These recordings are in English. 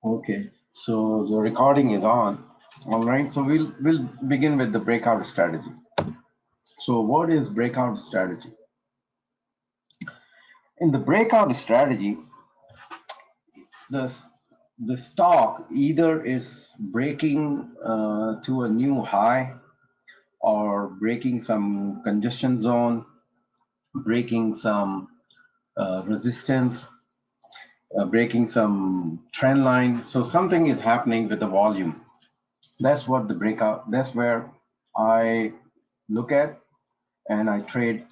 Okay, so the recording is on. All right, so we'll begin with the breakout strategy. So what is breakout strategy? In the breakout strategy, the the stock either is breaking to a new high or breaking some congestion zone, breaking some resistance, breaking some trend line. So something is happening with the volume. That's what the breakout, that's where I look at and I trade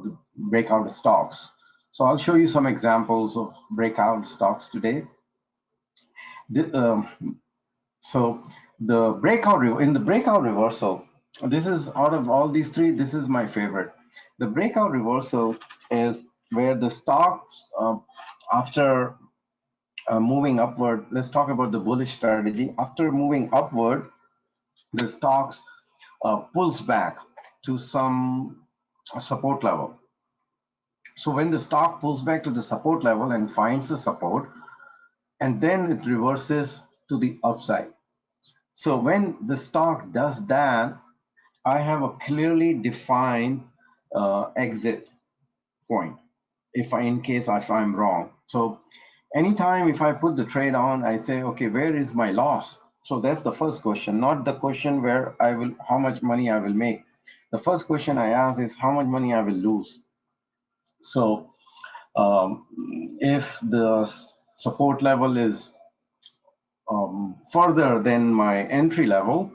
the breakout stocks. So I'll show you some examples of breakout stocks today. The, so the in the breakout reversal, this is out of all these three, this is my favorite. The breakout reversal is where the stocks, after moving upward, let's talk about the bullish strategy. After moving upward, the stocks pulls back to some support level. So when the stock pulls back to the support level and finds the support, and then it reverses to the upside. So when the stock does that, I have a clearly defined exit point. In case if I'm wrong. So anytime if I put the trade on, I say, okay, where is my loss? So that's the first question, not the question where how much money I will make. The first question I ask is how much money I will lose. So um, if the support level is further than my entry level,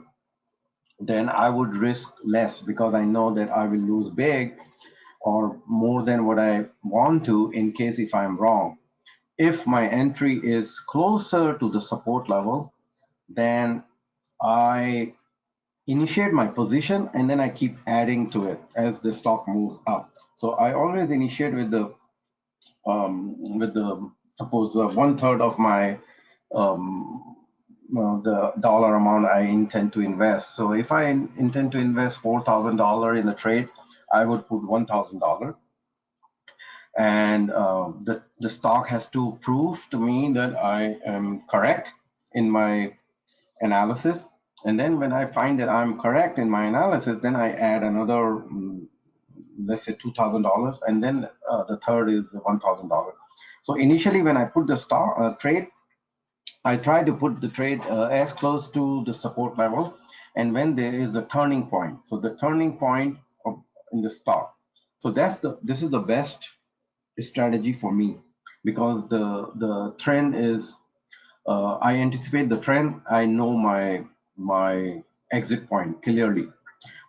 then I would risk less because I know that I will lose big or more than what I want to in case if I'm wrong. If my entry is closer to the support level, then I initiate my position and then I keep adding to it as the stock moves up. So I always initiate with the suppose 1/3 of my the dollar amount I intend to invest. So if I intend to invest $4,000 in a trade, I would put $1,000, and the stock has to prove to me that I am correct in my analysis. And then when I find that I'm correct in my analysis, then I add another, let's say $2,000, and then the third is $1,000. So initially, when I put the stock trade, I try to put the trade as close to the support level, and when there is a turning point. So the turning point in the stock. So this is the best strategy for me because the trend is I anticipate the trend. I know my exit point clearly.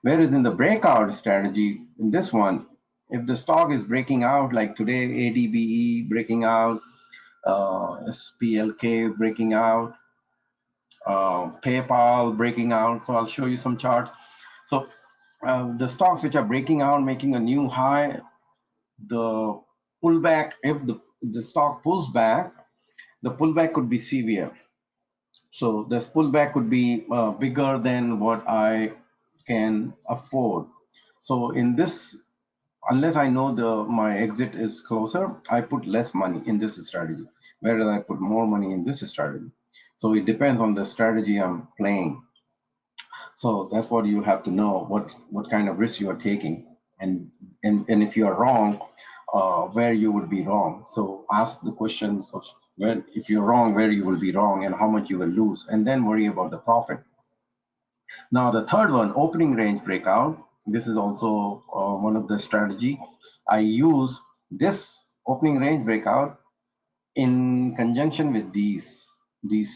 Whereas in the breakout strategy, in this one, if the stock is breaking out like today, ADBE breaking out, SPLK breaking out, PayPal breaking out. So I'll show you some charts. So the stocks which are breaking out, making a new high, the pullback, if the stock pulls back, the pullback could be severe. So this pullback could be bigger than what I can afford. So in this, unless I know my exit is closer, I put less money in this strategy, whereas I put more money in this strategy. So it depends on the strategy I'm playing. So that's what you have to know, what kind of risk you are taking, and if you are wrong, where you would be wrong. So ask the questions of when if you're wrong, where you will be wrong, and how much you will lose, and then worry about the profit. Now the third one, opening range breakout. This is also one of the strategy. I use this opening range breakout in conjunction with these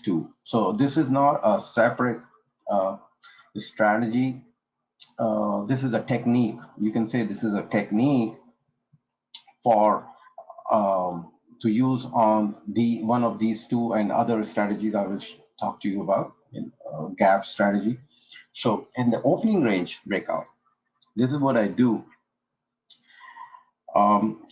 two. So this is not a separate uh, strategy. This is a technique. You can say this is a technique for to use on the one of these two and other strategies I will talk to you about in gap strategy. So in the opening range breakout, this is what I do.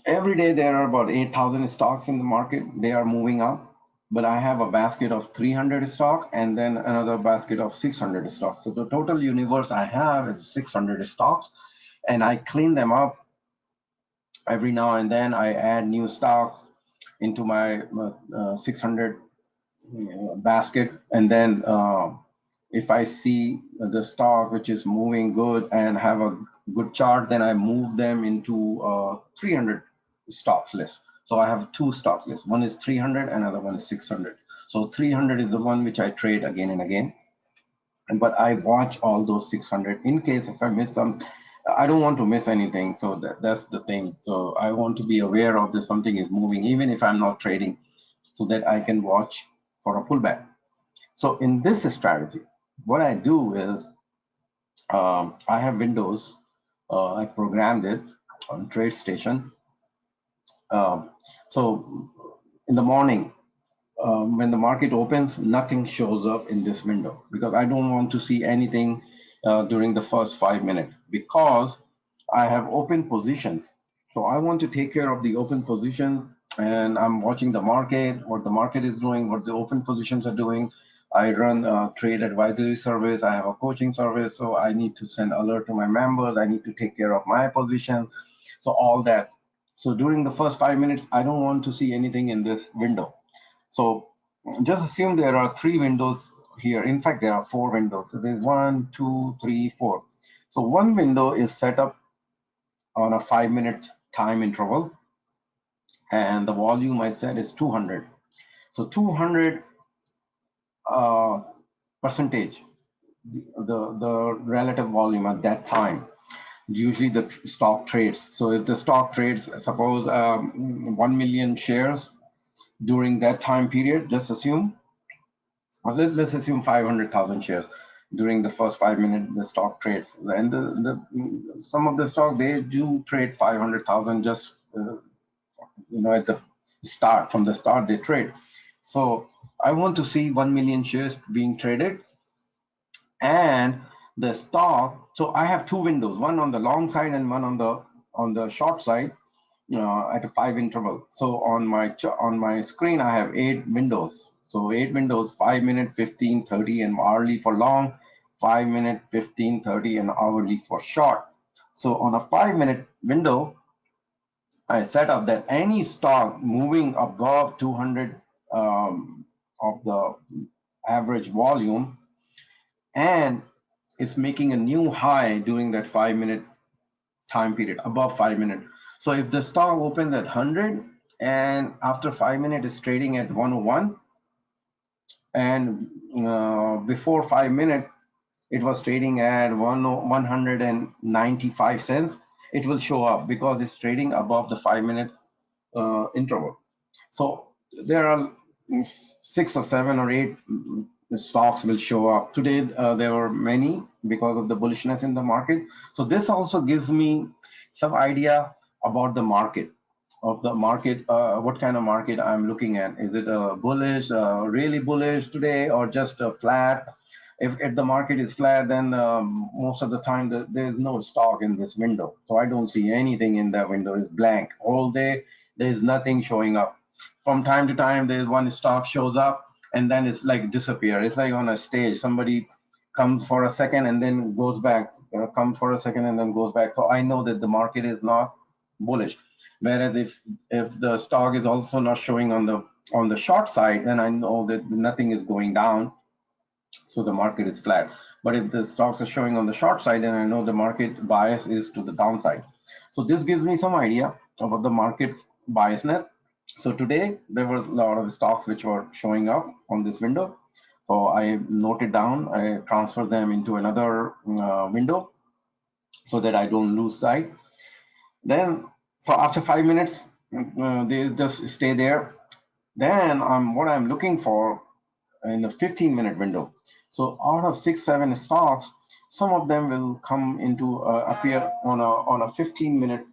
Every day there are about 8,000 stocks in the market. They are moving up, but I have a basket of 300 stock and then another basket of 600 stocks. So the total universe I have is 600 stocks, and I clean them up every now and then. I add new stocks into my 600 basket, and then if I see the stock which is moving good and have a good chart, then I move them into 300 stocks list. So I have two stock lists. One is 300, another one is 600. So 300 is the one which I trade again and again, but I watch all those 600 in case if I miss some. I don't want to miss anything. So that's the thing. So I want to be aware of this something is moving, even if I'm not trading, so that I can watch for a pullback. So in this strategy, what I do is I have windows. I programmed it on TradeStation. Um, so in the morning, when the market opens, nothing shows up in this window because I don't want to see anything during the first 5 minutes because I have open positions. So I want to take care of the open position, and I'm watching the market, what the market is doing, what the open positions are doing. I run a trade advisory service. I have a coaching service. So I need to send alert to my members. I need to take care of my positions. So all that. So during the first 5 minutes, I don't want to see anything in this window. So just assume there are three windows here. In fact, there are four windows. So there's 1, 2, 3, 4. So one window is set up on a 5-minute time interval, and the volume I said is 200. So 200 percentage, the relative volume at that time. Usually the stock trades. So if the stock trades, suppose 1 million shares during that time period, just assume. Let's assume 500,000 shares during the first 5 minutes the stock trades, and some of the stock they do trade 500,000 just at the start. From the start they trade. So I want to see 1 million shares being traded, and the stock. So I have two windows, one on the long side and one on the short side, at a 5 interval. So on my screen, I have 8 windows. So 8 windows, 5 minute, 15, 30, and hourly for long, 5 minute, 15, 30, and hourly for short. So on a 5 minute window, I set up that any stock moving above 200 of the average volume and it's making a new high during that 5 minute time period, above 5 minutes. So if the stock opens at 100 and after 5 minutes is trading at 101, and before 5 minutes it was trading at 195 cents, it will show up because it's trading above the 5 minute interval. So there are 6 or 7 or 8 stocks will show up. Today, there were many because of the bullishness in the market. So this also gives me some idea about the market, what kind of market I'm looking at. Is it a bullish, really bullish today, or just a flat? If the market is flat, then most of the time there's no stock in this window. So I don't see anything in that window. It's blank all day. There's nothing showing up. From time to time, there's one stock shows up, and then it's like disappear. It's like on a stage. Somebody comes for a second and then goes back. Comes for a second and then goes back. So I know that the market is not bullish. Whereas if the stock is also not showing on the short side, then I know that nothing is going down, so the market is flat. But if the stocks are showing on the short side, then I know the market bias is to the downside. So this gives me some idea about the market's biasness. So today there were a lot of stocks which were showing up on this window. So I noted down, I transfer them into another window so that I don't lose sight. Then, so after 5 minutes, they just stay there. Then what I'm looking for in a 15-minute window. So out of 6, 7 stocks, some of them will come into appear on a 15-minute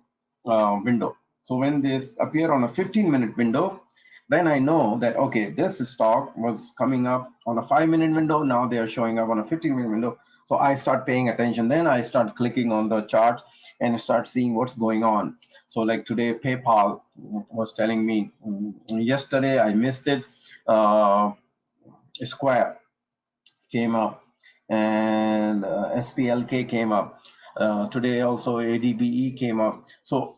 window. So when they appear on a 15-minute window, then I know that okay, this stock was coming up on a 5-minute window. Now they are showing up on a 15-minute window. So I start paying attention. Then I start clicking on the chart and start seeing what's going on. So like today, PayPal was telling me yesterday I missed it. Square came up and SPLK came up. Today also ADBE came up. So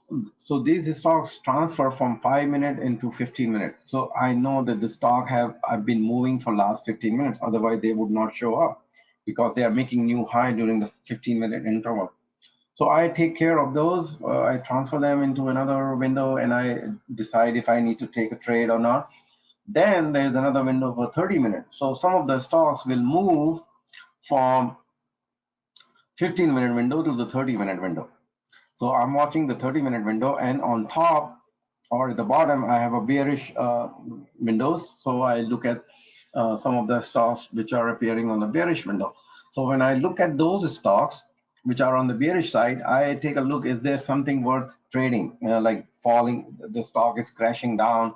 these stocks transfer from 5 minutes into 15 minutes. So I know that the stock I've been moving for last 15 minutes. Otherwise they would not show up because they are making new high during the 15-minute interval. So I take care of those. I transfer them into another window and I decide if I need to take a trade or not. Then there's another window for 30 minutes. So some of the stocks will move from 15-minute window to the 30-minute window. So I'm watching the 30-minute window, and on top or at the bottom, I have a bearish windows. So I look at some of the stocks which are appearing on the bearish window. So when I look at those stocks which are on the bearish side, I take a look, is there something worth trading? Like falling, the stock is crashing down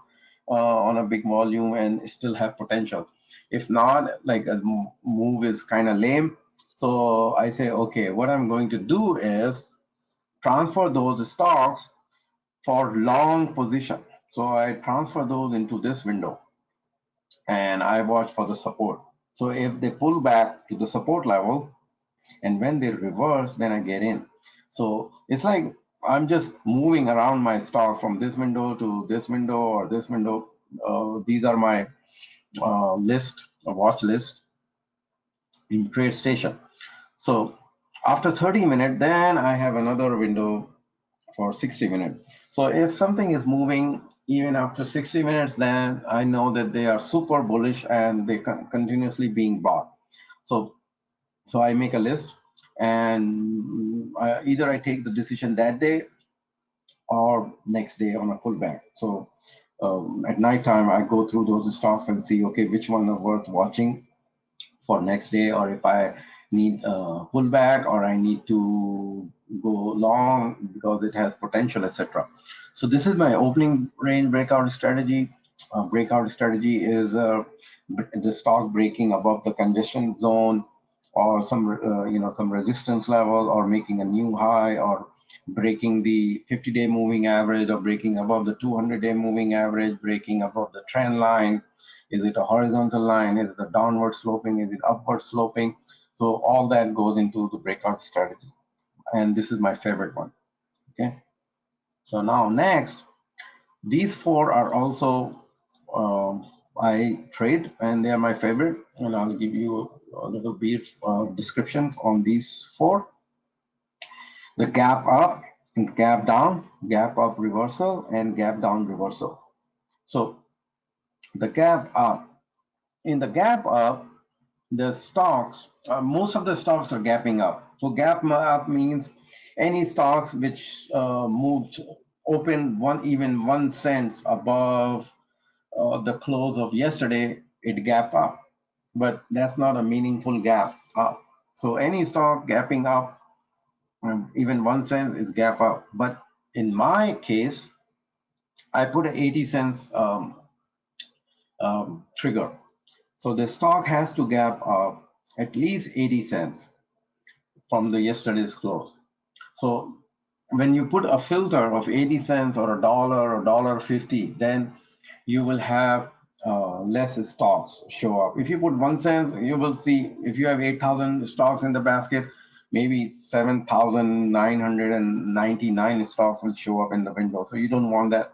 on a big volume and still have potential. If not, like a move is kind of lame. So I say, okay, what I'm going to do is transfer those stocks for long position. So I transfer those into this window and I watch for the support. So if they pull back to the support level and when they reverse, then I get in. So it's like I'm just moving around my stock from this window to this window or this window. These are my watch list in Trade Station. So after 30 minutes, then I have another window for 60 minutes. So if something is moving even after 60 minutes, then I know that they are super bullish and they continuously being bought. So so I make a list and either I take the decision that day or next day on a pullback. So at night time, I go through those stocks and see, okay, which one are worth watching for next day, or if I need a pullback or I need to go long because it has potential, etc. So this is my opening range breakout strategy. Breakout strategy is the stock breaking above the congestion zone or some resistance level or making a new high or breaking the 50-day moving average or breaking above the 200-day moving average, breaking above the trend line. Is it a horizontal line? Is it a downward sloping? Is it upward sloping? So all that goes into the breakout strategy. And this is my favorite one. Okay. So now next, these four are also I trade and they are my favorite. And I'll give you a little brief description on these four. The gap up and gap down, gap up reversal, and gap down reversal. So the gap up, in the gap up, the stocks, most of the stocks are gapping up. So gap up means any stocks which moved open even 1 cent above the close of yesterday, it gap up. But that's not a meaningful gap up. So any stock gapping up, even 1 cent is gap up. But in my case, I put an 80 cents trigger. So the stock has to gap up at least 80 cents from the yesterday's close. So when you put a filter of 80 cents or a dollar 50, then you will have less stocks show up. If you put 1 cent, you will see if you have 8,000 stocks in the basket, maybe 7,999 stocks will show up in the window. So you don't want that.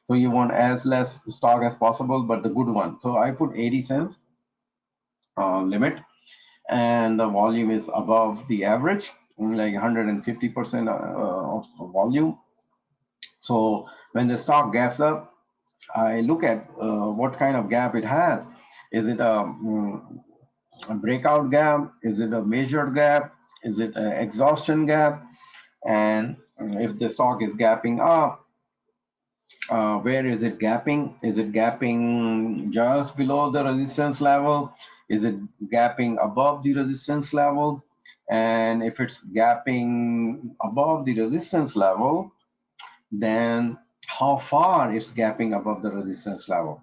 So you want as less stock as possible, but the good one. So I put 80 cents limit, and the volume is above the average, like 150% of volume. So when the stock gaps up, I look at what kind of gap it has. Is it a breakout gap? Is it a measured gap? Is it an exhaustion gap? And if the stock is gapping up, where is it gapping? Is it gapping just below the resistance level? Is it gapping above the resistance level? And if it's gapping above the resistance level, then how far it's gapping above the resistance level?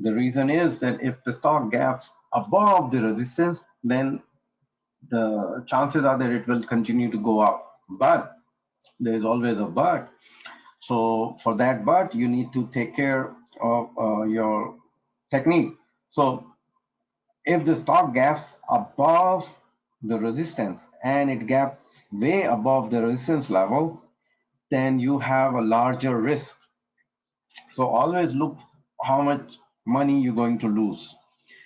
The reason is that if the stock gaps above the resistance, then the chances are that it will continue to go up. But there is always a but. So for that but, you need to take care of your technique. So if the stock gaps above the resistance and it gaps way above the resistance level, then you have a larger risk. So always look how much money you're going to lose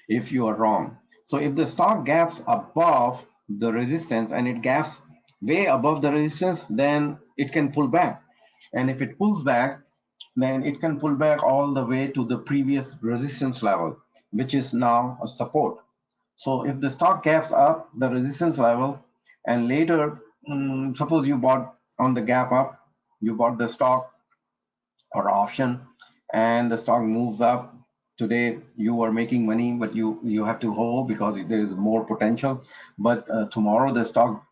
if you are wrong. So if the stock gaps above the resistance and it gaps way above the resistance, then it can pull back. And if it pulls back, then it can pull back all the way to the previous resistance level, which is now a support. So if the stock gaps up the resistance level and later, suppose you bought on the gap up, you bought the stock or option and the stock moves up today, you are making money, but you have to hold because there is more potential. But tomorrow the stock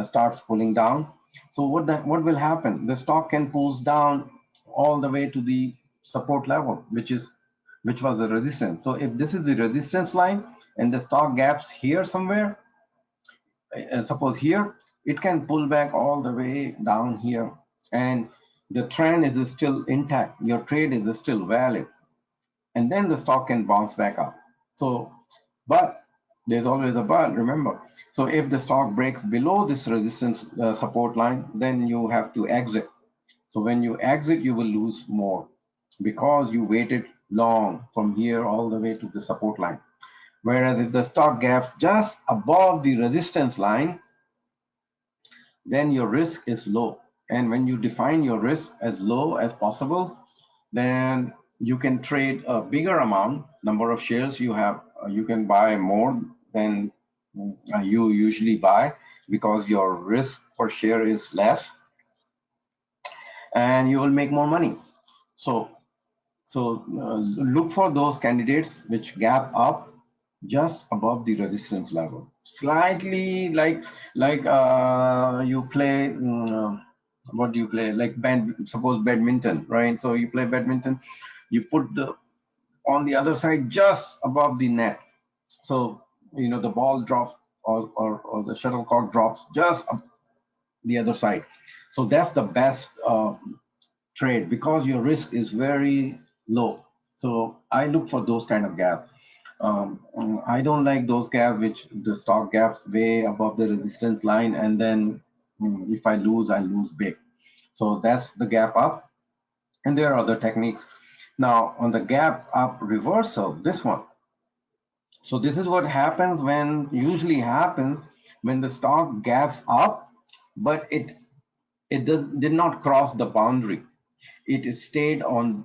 starts pulling down. So what will happen, the stock can pull down all the way to the support level, which was the resistance. So if this is the resistance line and the stock gaps here somewhere, suppose here, it can pull back all the way down here, and the trend is still intact, your trade is still valid, and then the stock can bounce back up. So, but there's always a but, remember. So if the stock breaks below this resistance support line, then you have to exit. So when you exit, you will lose more because you waited long from here all the way to the support line. Whereas if the stock gaps just above the resistance line, then your risk is low. And when you define your risk as low as possible, then you can trade a bigger amount, number of shares you have. You can buy more than you usually buy because your risk per share is less, and you will make more money. So, look for those candidates which gap up just above the resistance level, slightly like you play. What do you play? Like suppose badminton, right? So you play badminton, you put the on the other side just above the net. So the ball drops or the shuttlecock drops just up the other side. So that's the best trade because your risk is very low. So I look for those kind of gaps. I don't like those gaps which the stock gaps way above the resistance line, and then if I lose big. So that's the gap up, and there are other techniques. Now on the gap up reversal, this one. So this is what happens when usually happens when the stock gaps up, but did not cross the boundary. It stayed on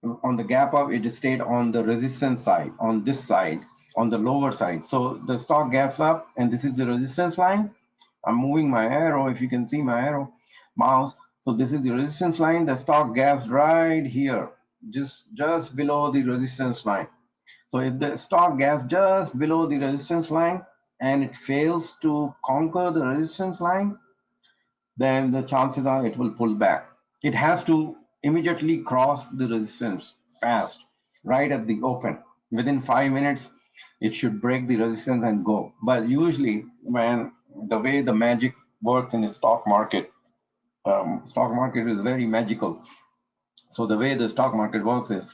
the gap up, it stayed on the resistance side, on this side, on the lower side. So the stock gaps up, and this is the resistance line. I'm moving my arrow, if you can see my arrow mouse. So this is the resistance line. The stock gaps right here, just below the resistance line. So if the stock gaps just below the resistance line and it fails to conquer the resistance line, then the chances are it will pull back. It has to immediately cross the resistance fast, right at the open. Within 5 minutes, it should break the resistance and go. But usually, when the way the magic works in the stock market is very magical. So the way the stock market works is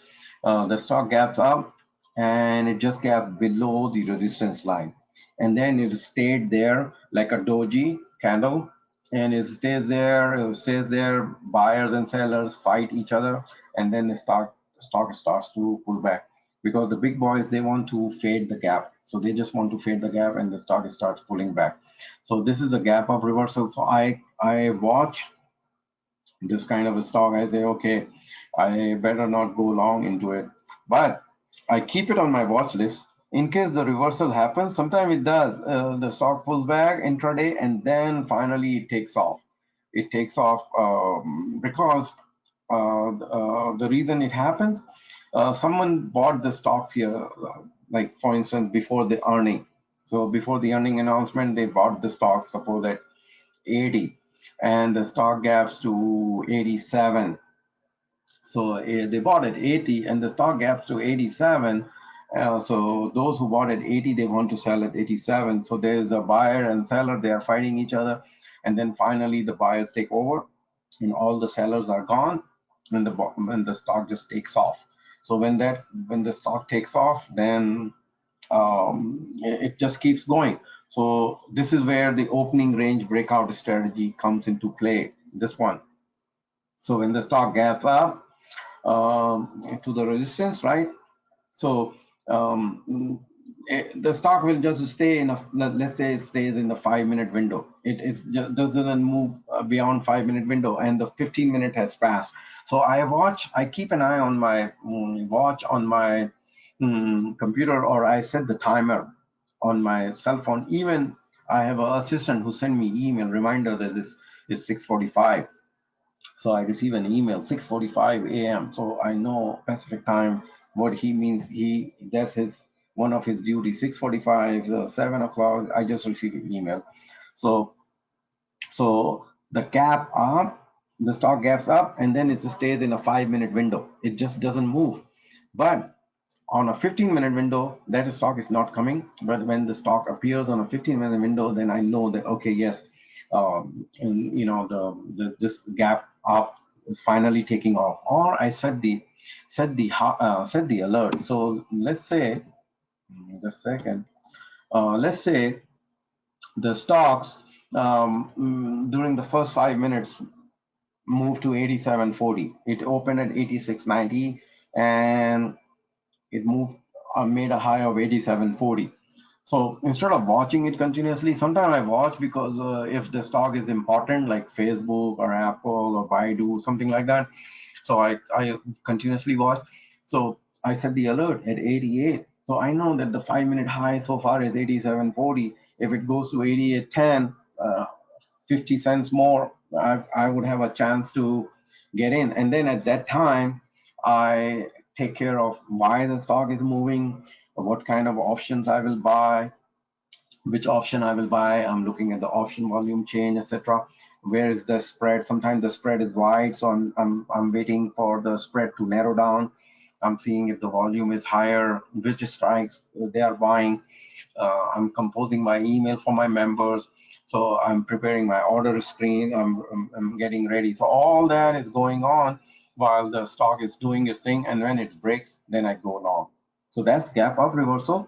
the stock gaps up and it just gapped below the resistance line. And then it stayed there like a doji candle, and it stays there, buyers and sellers fight each other, and then the stock starts to pull back because the big boys, they want to fade the gap. So they just want to fade the gap and the stock starts pulling back. So this is a gap up reversal. So I watch this kind of a stock, I say, okay, I better not go long into it. But I keep it on my watch list in case the reversal happens. Sometimes it does. The stock pulls back intraday and then finally it takes off. It takes off because the reason it happens, someone bought the stocks here, like for instance, before the earning. So before the earning announcement, they bought the stocks, suppose at 80, and the stock gaps to 87. So they bought at 80 and the stock gaps to 87. So those who bought at 80, they want to sell at 87. So there's a buyer and seller, they are fighting each other. And then finally the buyers take over and all the sellers are gone, and the stock just takes off. So when the stock takes off, then it just keeps going. So this is where the opening range breakout strategy comes into play, this one. So when the stock gaps up to the resistance, right? So the stock will just stay in a, let's say it stays in the 5-minute window. It is just doesn't move beyond 5-minute window, and the 15-minute has passed. So I keep an eye on my watch on my computer, or I set the timer on my cell phone. Even I have an assistant who send me email reminder that this is 6:45. So I receive an email 6:45 a.m. So I know Pacific time what he means. That's his one of his duties. 6:45, 7 o'clock. I just received an email. So the gap up, the stock gaps up, and then it stays in a 5-minute window. It just doesn't move. But on a 15-minute window, that stock is not coming. But when the stock appears on a 15-minute window, then I know that okay, yes, and this gap up is finally taking off. Or I set the alert. So let's say, just a second. Let's say the stocks during the first 5 minutes moved to 87.40. It opened at 86.90 and it moved made a high of 87.40. So instead of watching it continuously, sometimes I watch because if the stock is important, like Facebook or Apple or Baidu, something like that, so I continuously watch. So I set the alert at 88. So I know that the 5-minute high so far is 87.40. If it goes to 88.10, 50 cents more, I would have a chance to get in. And then at that time, I take care of why the stock is moving, what kind of options I will buy, which option I will buy. I'm looking at the option volume change, etc. Where is the spread? Sometimes the spread is wide, so I'm waiting for the spread to narrow down. I'm seeing if the volume is higher, which strikes they are buying. I'm composing my email for my members. So I'm preparing my order screen. I'm getting ready. So all that is going on while the stock is doing its thing. And when it breaks, then I go long. So that's gap up reversal.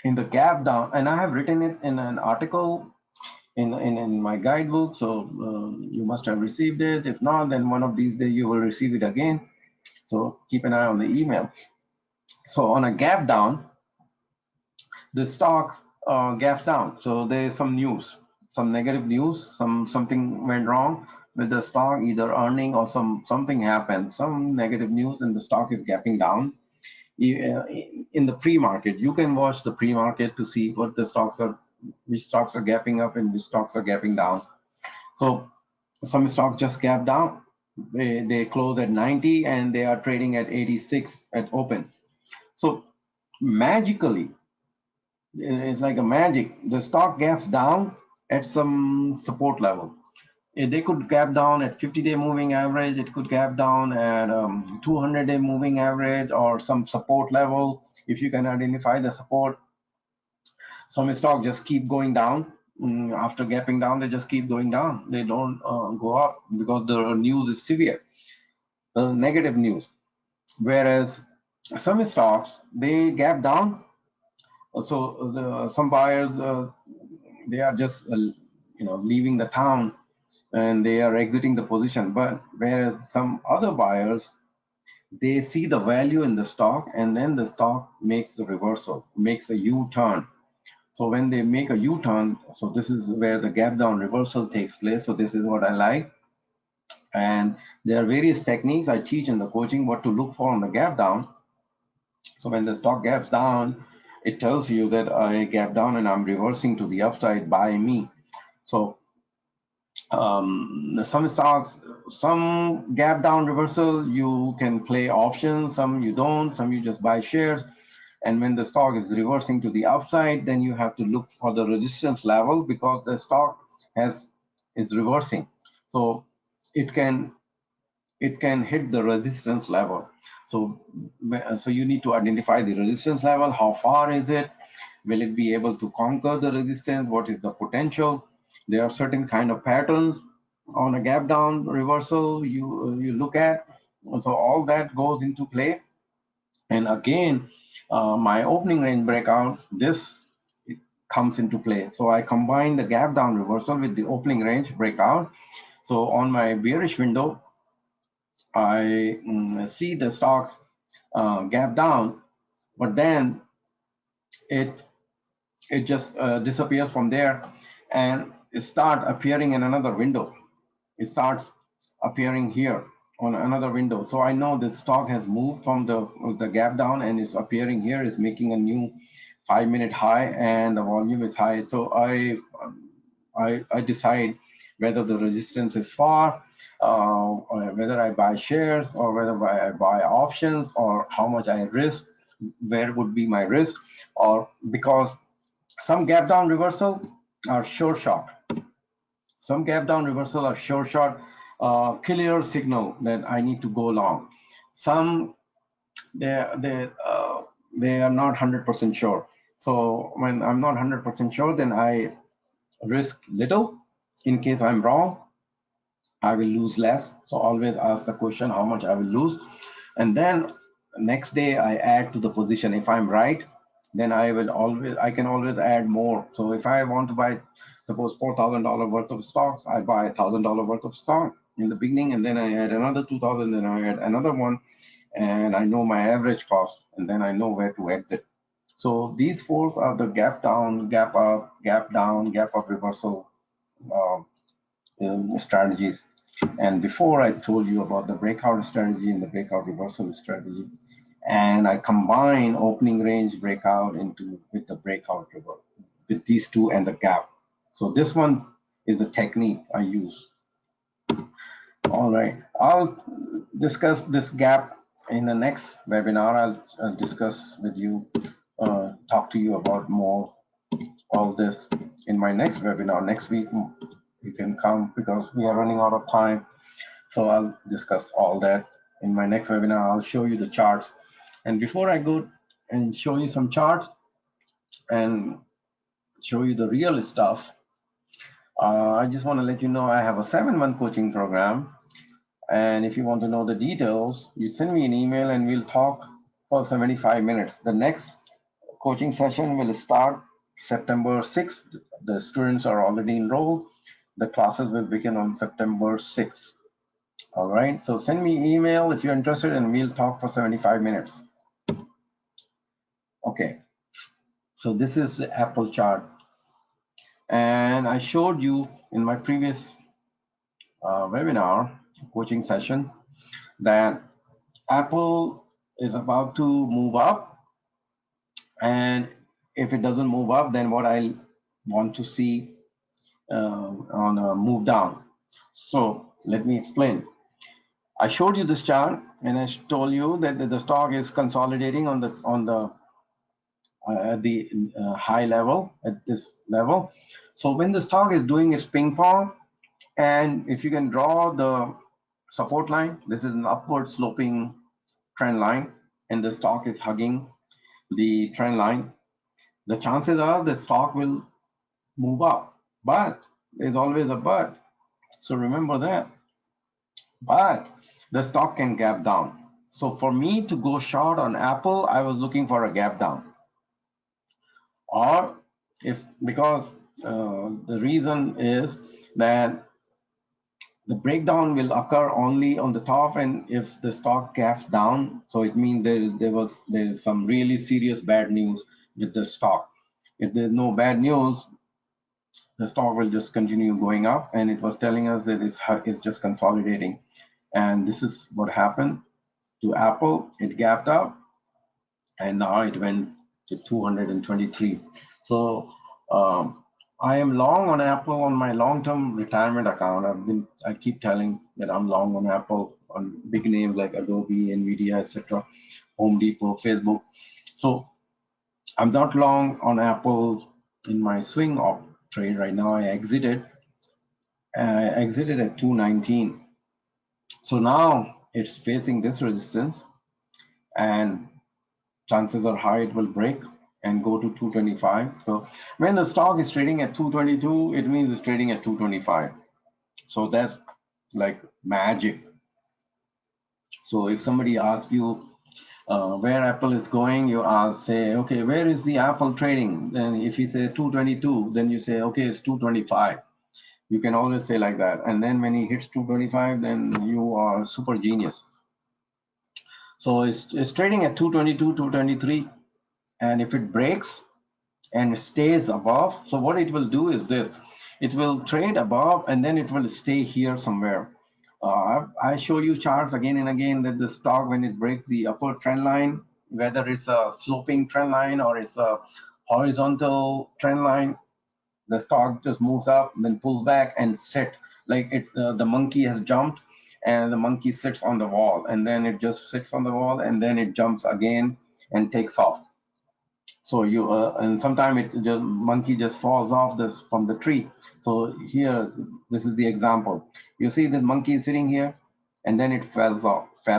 In the gap down, and I have written it in an article in my guidebook. So you must have received it. If not, then one of these days you will receive it again. So keep an eye on the email. So on a gap down, the stocks gaps down. So there is some news, some negative news, something went wrong with the stock, either earning or something happened, some negative news, and the stock is gapping down. In the pre-market, you can watch the pre-market to see what the stocks are, which stocks are gapping up and which stocks are gapping down. So some stocks just gap down. They close at 90 and they are trading at 86 at open. So magically, it's like a magic. The stock gaps down at some support level. They could gap down at 50-day moving average. It could gap down at 200-day moving average or some support level. If you can identify the support, some stock just keep going down. After gapping down, they just keep going down. They don't go up because the news is severe, negative news. Whereas some stocks, they gap down. So some buyers, they are just leaving the town and they are exiting the position. But whereas some other buyers, they see the value in the stock and then the stock makes a reversal, makes a U-turn. So when they make a U-turn, so this is where the gap down reversal takes place. So this is what I like. And there are various techniques I teach in the coaching what to look for on the gap down. So when the stock gaps down, it tells you that I gap down and I'm reversing to the upside, buy me. So some stocks, some gap down reversal, you can play options, some you don't, some you just buy shares. And when the stock is reversing to the upside, then you have to look for the resistance level because the stock is reversing. So it can hit the resistance level. So you need to identify the resistance level. How far is it? Will it be able to conquer the resistance? What is the potential? There are certain kind of patterns on a gap down reversal you look at. So all that goes into play. And again, my opening range breakout, this comes into play. So I combine the gap down reversal with the opening range breakout. So on my bearish window, I see the stocks gap down, but then it just disappears from there and it start appearing in another window. It starts appearing here on another window. So I know the stock has moved from the gap down and is appearing here, is making a new 5-minute high, and the volume is high. So I decide whether the resistance is far, or whether I buy shares, or whether I buy options, or how much I risk, where would be my risk, or because some gap down reversal are sure shot. Some gap down reversal are sure shot, clear signal that I need to go long. Some they are not 100% sure. So when I'm not 100% sure, then I risk little. In case I'm wrong, I will lose less. So always ask the question how much I will lose, and then next day I add to the position. If I'm right, then I can always add more. So if I want to buy, suppose $4,000 worth of stocks, I buy $1,000 worth of stock in the beginning, and then I add another 2,000, then I add another one, and I know my average cost, and then I know where to exit. So these four are the gap down, gap up, gap down, gap up reversal uh, strategies. And before I told you about the breakout strategy and the breakout reversal strategy, and I combine opening range breakout with the breakout reversal, with these two and the gap. So this one is a technique I use. All right, I'll discuss this gap in the next webinar. I'll discuss with you, talk to you about more all this in my next webinar. Next week, you can come because we are running out of time. So I'll discuss all that in my next webinar. I'll show you the charts. And before I go and show you some charts and show you the real stuff, I just want to let you know I have a 7-month coaching program. And if you want to know the details, you send me an email and we'll talk for 75 minutes. The next coaching session will start September 6th. The students are already enrolled. The classes will begin on September 6th. All right, so send me email if you're interested and we'll talk for 75 minutes. Okay, so this is the Apple chart. And I showed you in my previous webinar, coaching session, that Apple is about to move up. And if it doesn't move up, then what I want to see on a move down. So let me explain. I showed you this chart and I told you that the stock is consolidating on the at the high level, at this level. So when the stock is doing its ping pong, and if you can draw the support line, this is an upward sloping trend line, and the stock is hugging the trend line, the chances are the stock will move up. But there's always a but. So remember that. But the stock can gap down. So for me to go short on Apple, I was looking for a gap down. Or if, because the reason is that the breakdown will occur only on the top, and if the stock gaps down, so it means there is some really serious bad news with the stock. If there's no bad news, the stock will just continue going up, and it was telling us that it's just consolidating. And this is what happened to Apple. It gapped up, and now it went to 223. So I am long on Apple on my long-term retirement account. I keep telling that I'm long on Apple on big names like Adobe, Nvidia, etc., Home Depot, Facebook. So I'm not long on Apple in my swing op trade right now. I exited at 219. So now it's facing this resistance, and chances are high it will break and go to 225. So when the stock is trading at 222, it means it's trading at 225. So that's like magic. So if somebody asks you, where Apple is going, you say, okay, where is the Apple trading? Then if you say 222, then you say, okay, it's 225. You can always say like that. And then when he hits 225, then you are super genius. So it's trading at 222, 223. And if it breaks and stays above, so what it will do is this. It will trade above and then it will stay here somewhere. I show you charts again and again that the stock, when it breaks the upper trend line, whether it's a sloping trend line or it's a horizontal trend line, the stock just moves up, then pulls back and sit like the monkey has jumped, and the monkey sits on the wall, and then it just sits on the wall, and then it jumps again and takes off. So you and sometimes it just monkey just falls off this from the tree. So here, this is the example. You see the monkey is sitting here, and then it fell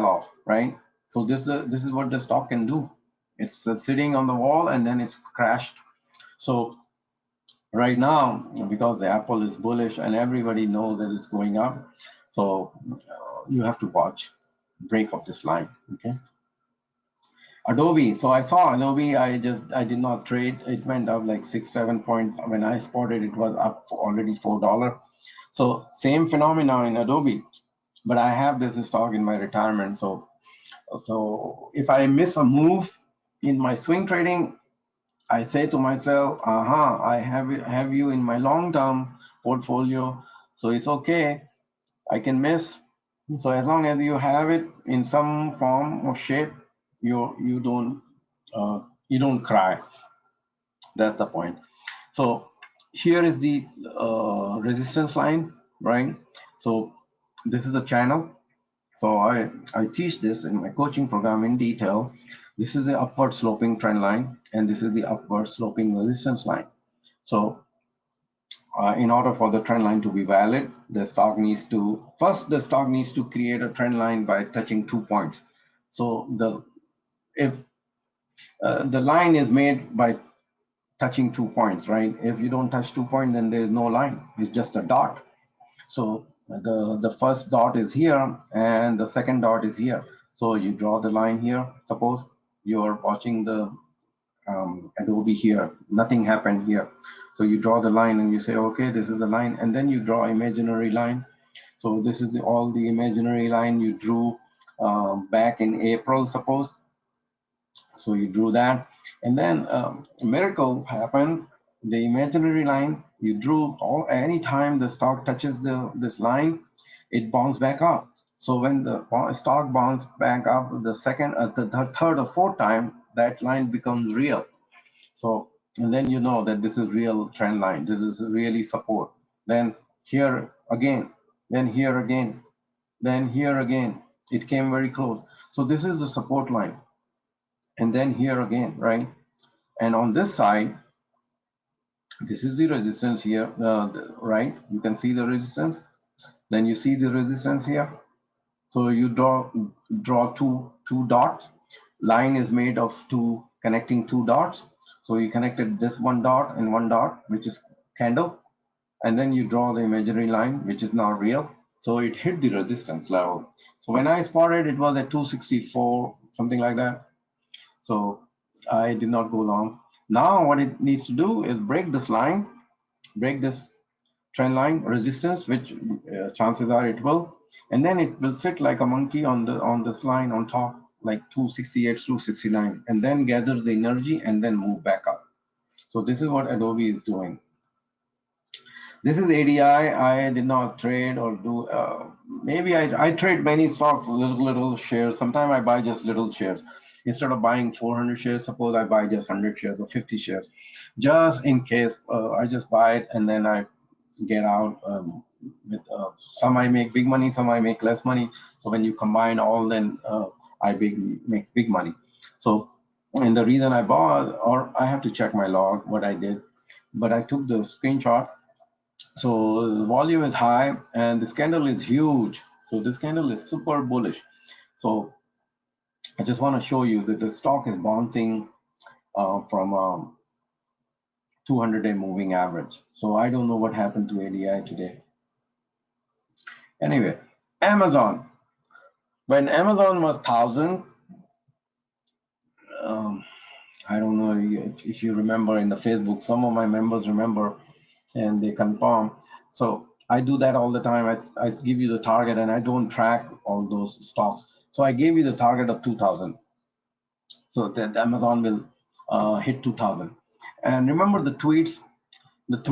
off, right? So this is what the stock can do. It's sitting on the wall, and then it crashed. So right now, because the Apple is bullish and everybody knows that it's going up, so you have to watch break of this line. Okay. Adobe. So I saw Adobe. I did not trade. It went up like 6-7 points. When I spotted, it was up already $4. So same phenomena in Adobe. But I have this stock in my retirement. So if I miss a move in my swing trading, I say to myself, I have you in my long-term portfolio, so it's okay. I can miss. So as long as you have it in some form or shape, you uh, don't cry. That's the point. So here is the resistance line, right? So this is the channel. So I teach this in my coaching program in detail. This is the upward sloping trend line, and this is the upward sloping resistance line. So in order for the trend line to be valid, the stock needs to create a trend line by touching 2 points. So if the line is made by touching 2 points, right? If you don't touch 2 points, then there's no line. It's just a dot. So the first dot is here and the second dot is here. So you draw the line here. Suppose you are watching the Adobe here. Nothing happened here. So you draw the line and you say, okay, this is the line, and then you draw imaginary line. So this is all the imaginary line you drew back in April, suppose. So you drew that, and then a miracle happened. The imaginary line you drew, all anytime the stock touches this line, it bounces back up. So when the stock bounces back up, the second, the third or fourth time, that line becomes real. So, and then you know that this is real trend line. This is really support. Then here again, then here again, then here again. It came very close. So this is the support line. And then here again, right? And on this side, this is the resistance here, right? You can see the resistance. Then you see the resistance here. So you draw two dots. Line is made of connecting two dots. So you connected this one dot and one dot, which is candle, and then you draw the imaginary line, which is now real. So it hit the resistance level. So when I spotted, it was at 264, something like that. So I did not go long. Now what it needs to do is break this line, break this trend line resistance, which chances are it will, and then it will sit like a monkey on this line on top, like 268, 269, and then gather the energy and then move back up. So this is what Adobe is doing. This is ADI. I did not trade or do. Maybe I trade many stocks, little shares. Sometimes I buy just little shares. Instead of buying 400 shares, suppose I buy just 100 shares or 50 shares, just in case. I just buy it and then I get out. With some I make big money, some I make less money. So when you combine all, then I make big money. So, and the reason I bought, or I have to check my log what I did, but I took the screenshot. So the volume is high and this candle is huge. So this candle is super bullish. So I just want to show you that the stock is bouncing from 200-day moving average. So I don't know what happened to ADI today. Anyway, Amazon. When Amazon was 1,000, I don't know if you remember in the Facebook, some of my members remember and they confirm. So I do that all the time. I give you the target and I don't track all those stocks. So I gave you the target of 2000. So that Amazon will hit 2000. And remember the tweets that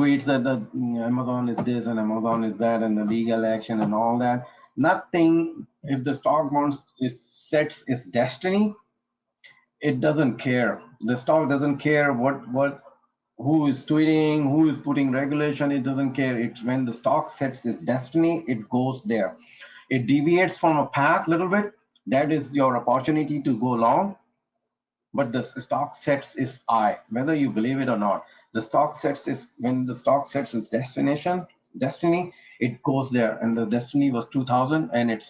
the Amazon is this and Amazon is that and the legal action and all that. Nothing, if the stock wants, it sets its destiny, it doesn't care. The stock doesn't care who is tweeting, who is putting regulation, it doesn't care. It's when the stock sets its destiny, it goes there. It deviates from a path a little bit. That is your opportunity to go long, but the stock sets its eye, whether you believe it or not. The stock sets its when the stock sets its destiny, it goes there. And the destiny was 2000, and it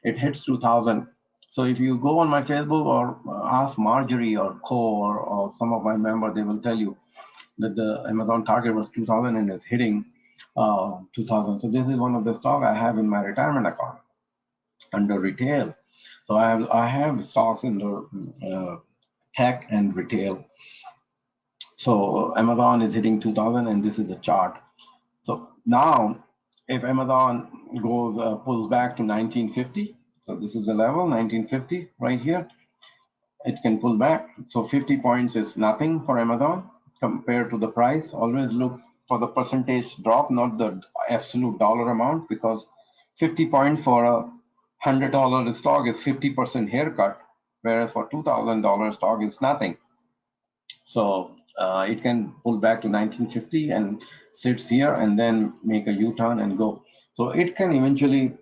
hits 2000. So if you go on my Facebook or ask Marjorie or Co or some of my members, they will tell you that the Amazon target was 2000 and is hitting 2000. So this is one of the stock I have in my retirement account under retail. So I have stocks in the tech and retail. So Amazon is hitting 2000 and this is the chart. So now if Amazon goes pulls back to 1950, so this is the level 1950 right here, it can pull back. So 50 points is nothing for Amazon compared to the price. Always look for the percentage drop, not the absolute dollar amount, because 50 points for a $100 stock is 50% haircut, whereas for $2,000 stock is nothing. So it can pull back to 1950 and sits here and then make a U-turn and go. So it can eventually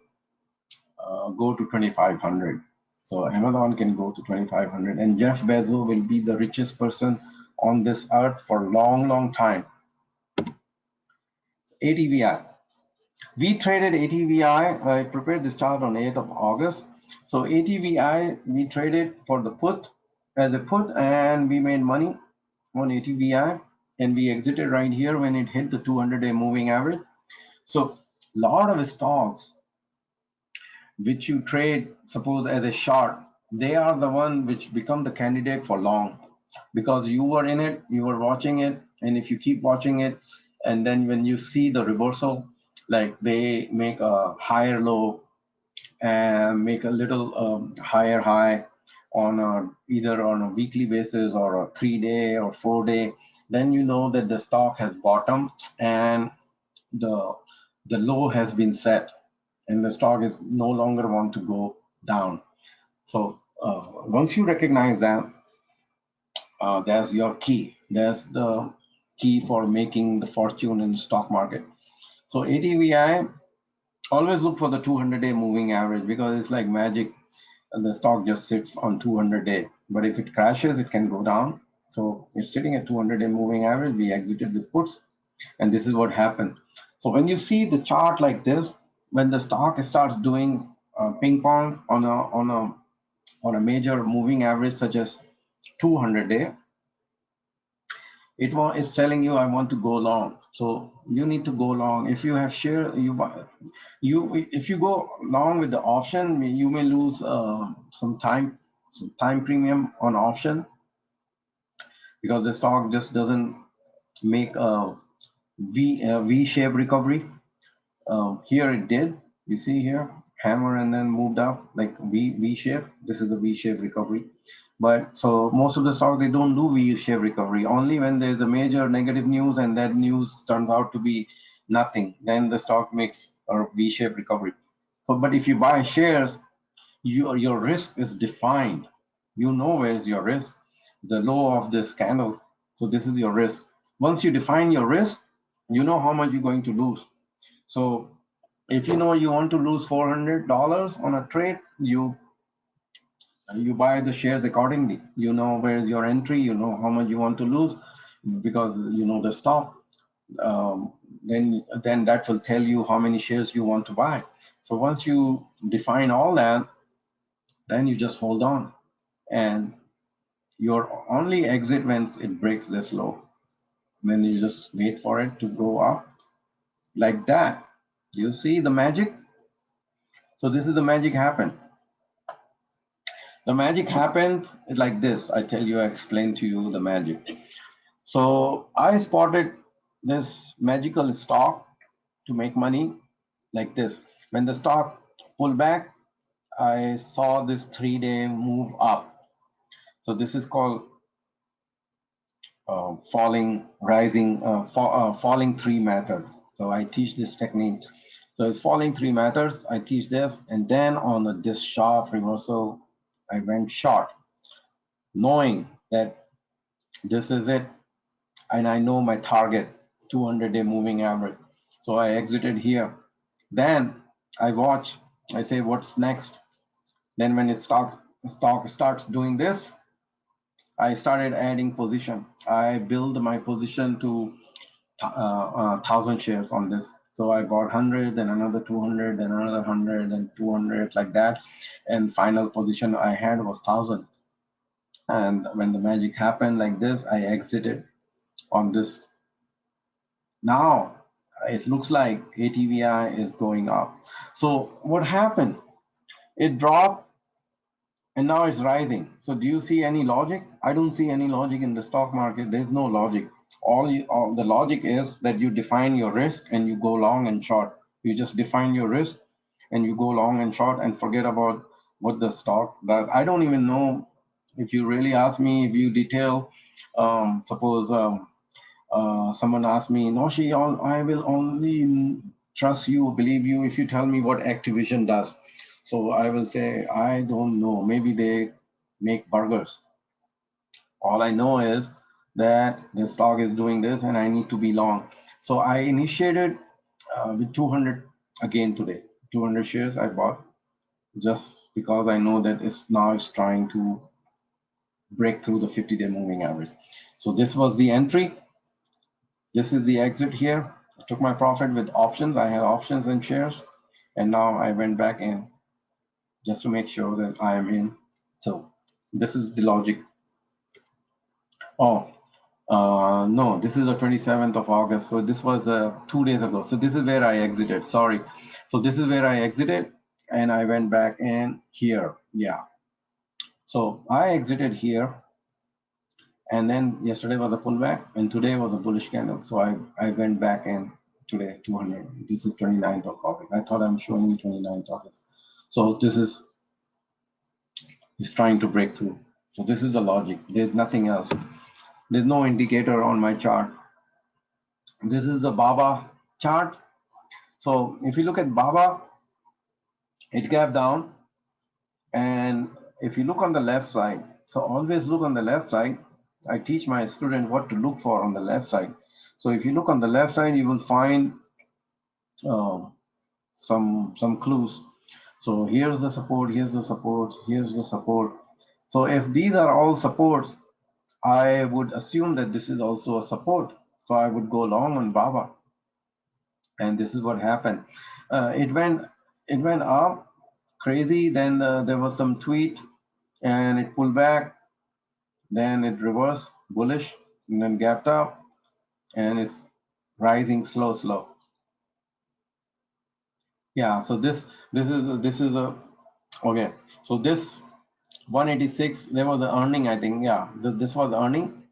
go to 2,500. So Amazon can go to 2,500, and Jeff Bezos will be the richest person on this earth for a long, long time. ATVI. We traded ATVI. I prepared this chart on 8th of August. So ATVI, we traded for the put as a put, and we made money on ATVI, and we exited right here when it hit the 200-day moving average. So a lot of stocks which you trade, suppose as a short, they are the one which become the candidate for long, because you were in it, you were watching it, and if you keep watching it, and then when you see the reversal, like they make a higher low and make a little higher high on either on a weekly basis or a 3-day or 4-day, then you know that the stock has bottomed and the the low has been set and the stock is no longer want to go down. So once you recognize that, that's your key. That's the key for making the fortune in the stock market. So ATVI, always look for the 200-day moving average, because it's like magic. And the stock just sits on 200-day. But if it crashes, it can go down. So it's sitting at 200-day moving average. We exited with puts, and this is what happened. So when you see the chart like this, when the stock starts doing ping pong on a major moving average such as 200-day, it's telling you I want to go long. So you need to go long. If you have share, if you go long with the option, you may lose some time premium on option, because the stock just doesn't make a V-shaped recovery. Here it did. You see here, hammer and then moved up like V shape. This is the V shape recovery. But so most of the stocks, they don't do V shape recovery. Only when there's a major negative news and that news turns out to be nothing, then the stock makes a V shape recovery. So, but if you buy shares, your risk is defined. You know where's your risk, the low of this candle. So this is your risk. Once you define your risk, you know how much you're going to lose. So if you know you want to lose $400 on a trade, you buy the shares accordingly. You know where's your entry, you know how much you want to lose, because you know the stop. Then that will tell you how many shares you want to buy. So once you define all that, then you just hold on, and your only exit when it breaks this low. Then you just wait for it to go up like that. You see the magic? So this is the magic happen. The magic happened like this. I tell you, I explain to you the magic. So I spotted this magical stock to make money like this. When the stock pulled back, I saw this 3-day move up. So this is called falling, rising, falling three methods. So I teach this technique. So it's falling three methods. I teach this, and then on this sharp reversal, I went short, knowing that this is it, and I know my target, 200-day moving average. So I exited here. Then I watch. I say, what's next? Then when it stock starts doing this, I started adding position. I build my position to 1,000 shares on this. So I bought 100, then another 200, then another 100, then 200, like that. And final position I had was 1,000. And when the magic happened like this, I exited on this. Now it looks like ATVI is going up. So what happened? It dropped and now it's rising. So do you see any logic? I don't see any logic in the stock market. There's no logic. All the logic is that you define your risk and you go long and short. You just define your risk and you go long and short and forget about what the stock does. I don't even know. If you really ask me, if you detail, suppose someone asks me, Noshi, I will only trust you, believe you if you tell me what Activision does. So I will say, I don't know. Maybe they make burgers. All I know is that the stock is doing this and I need to be long. So I initiated with 200 again today. 200 shares I bought just because I know that it's trying to break through the 50-day moving average. So this was the entry. This is the exit here. I took my profit with options. I had options and shares, and now I went back in just to make sure that I am in. So this is the logic. Oh, no, this is the 27th of August. So this was 2 days ago. So this is where I exited. Sorry. So this is where I exited, and I went back in here. Yeah. So I exited here, and then yesterday was a pullback, and today was a bullish candle. So I went back in today, 200. This is 29th of August. I thought I'm showing you 29th August. So this is trying to break through. So this is the logic. There's nothing else. There's no indicator on my chart. This is the BABA chart. So if you look at BABA, it gapped down. And if you look on the left side, so always look on the left side. I teach my student what to look for on the left side. So if you look on the left side, you will find some clues. So here's the support, here's the support, here's the support. So if these are all supports, I would assume that this is also a support. So I would go long on BABA. And this is what happened. It went up crazy. Then there was some tweet and it pulled back. Then it reversed bullish and then gapped up and it's rising slow. Yeah, so this is a okay. So this 186, there was the earning, I think. Yeah, this was the earning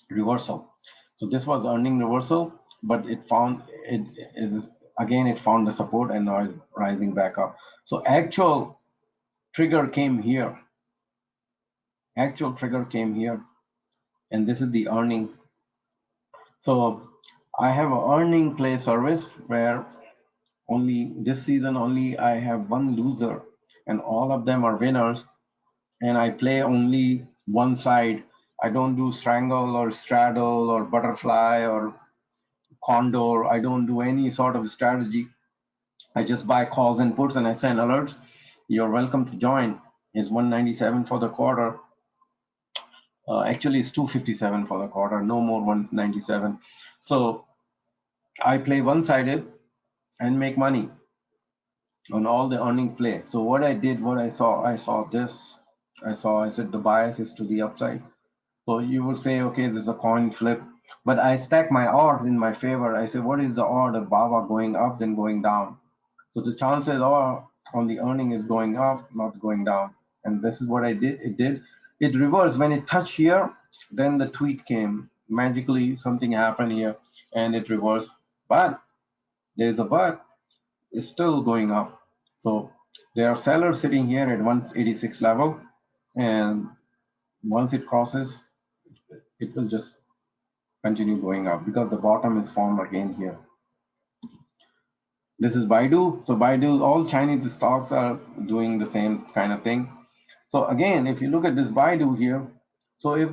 reversal. So this was earning reversal, but it found it is again it found the support and now it's rising back up. So actual trigger came here. Actual trigger came here, and this is the earning. So I have an earning play service where only this season only I have one loser and all of them are winners, and I play only one side. I don't do strangle or straddle or butterfly or condor. I don't do any sort of strategy. I just buy calls and puts and I send alerts. You're welcome to join. It's 197 for the quarter. Actually, it's 257 for the quarter, no more 197. So I play one-sided and make money on all the earning play. So what I did, what I saw this. I said the bias is to the upside. So you will say, okay, this is a coin flip. But I stack my odds in my favor. I say, what is the odd of BABA going up then going down? So the chances are on the earning is going up, not going down. and this is what I did. It reversed when it touched here. Then the tweet came magically. Something happened here, and it reversed. But there's a but. It's still going up. So there are sellers sitting here at 186 level, and once it crosses, it will just continue going up because the bottom is formed again here. This is Baidu. So Baidu, all Chinese stocks are doing the same kind of thing. So again, if you look at this Baidu here, so if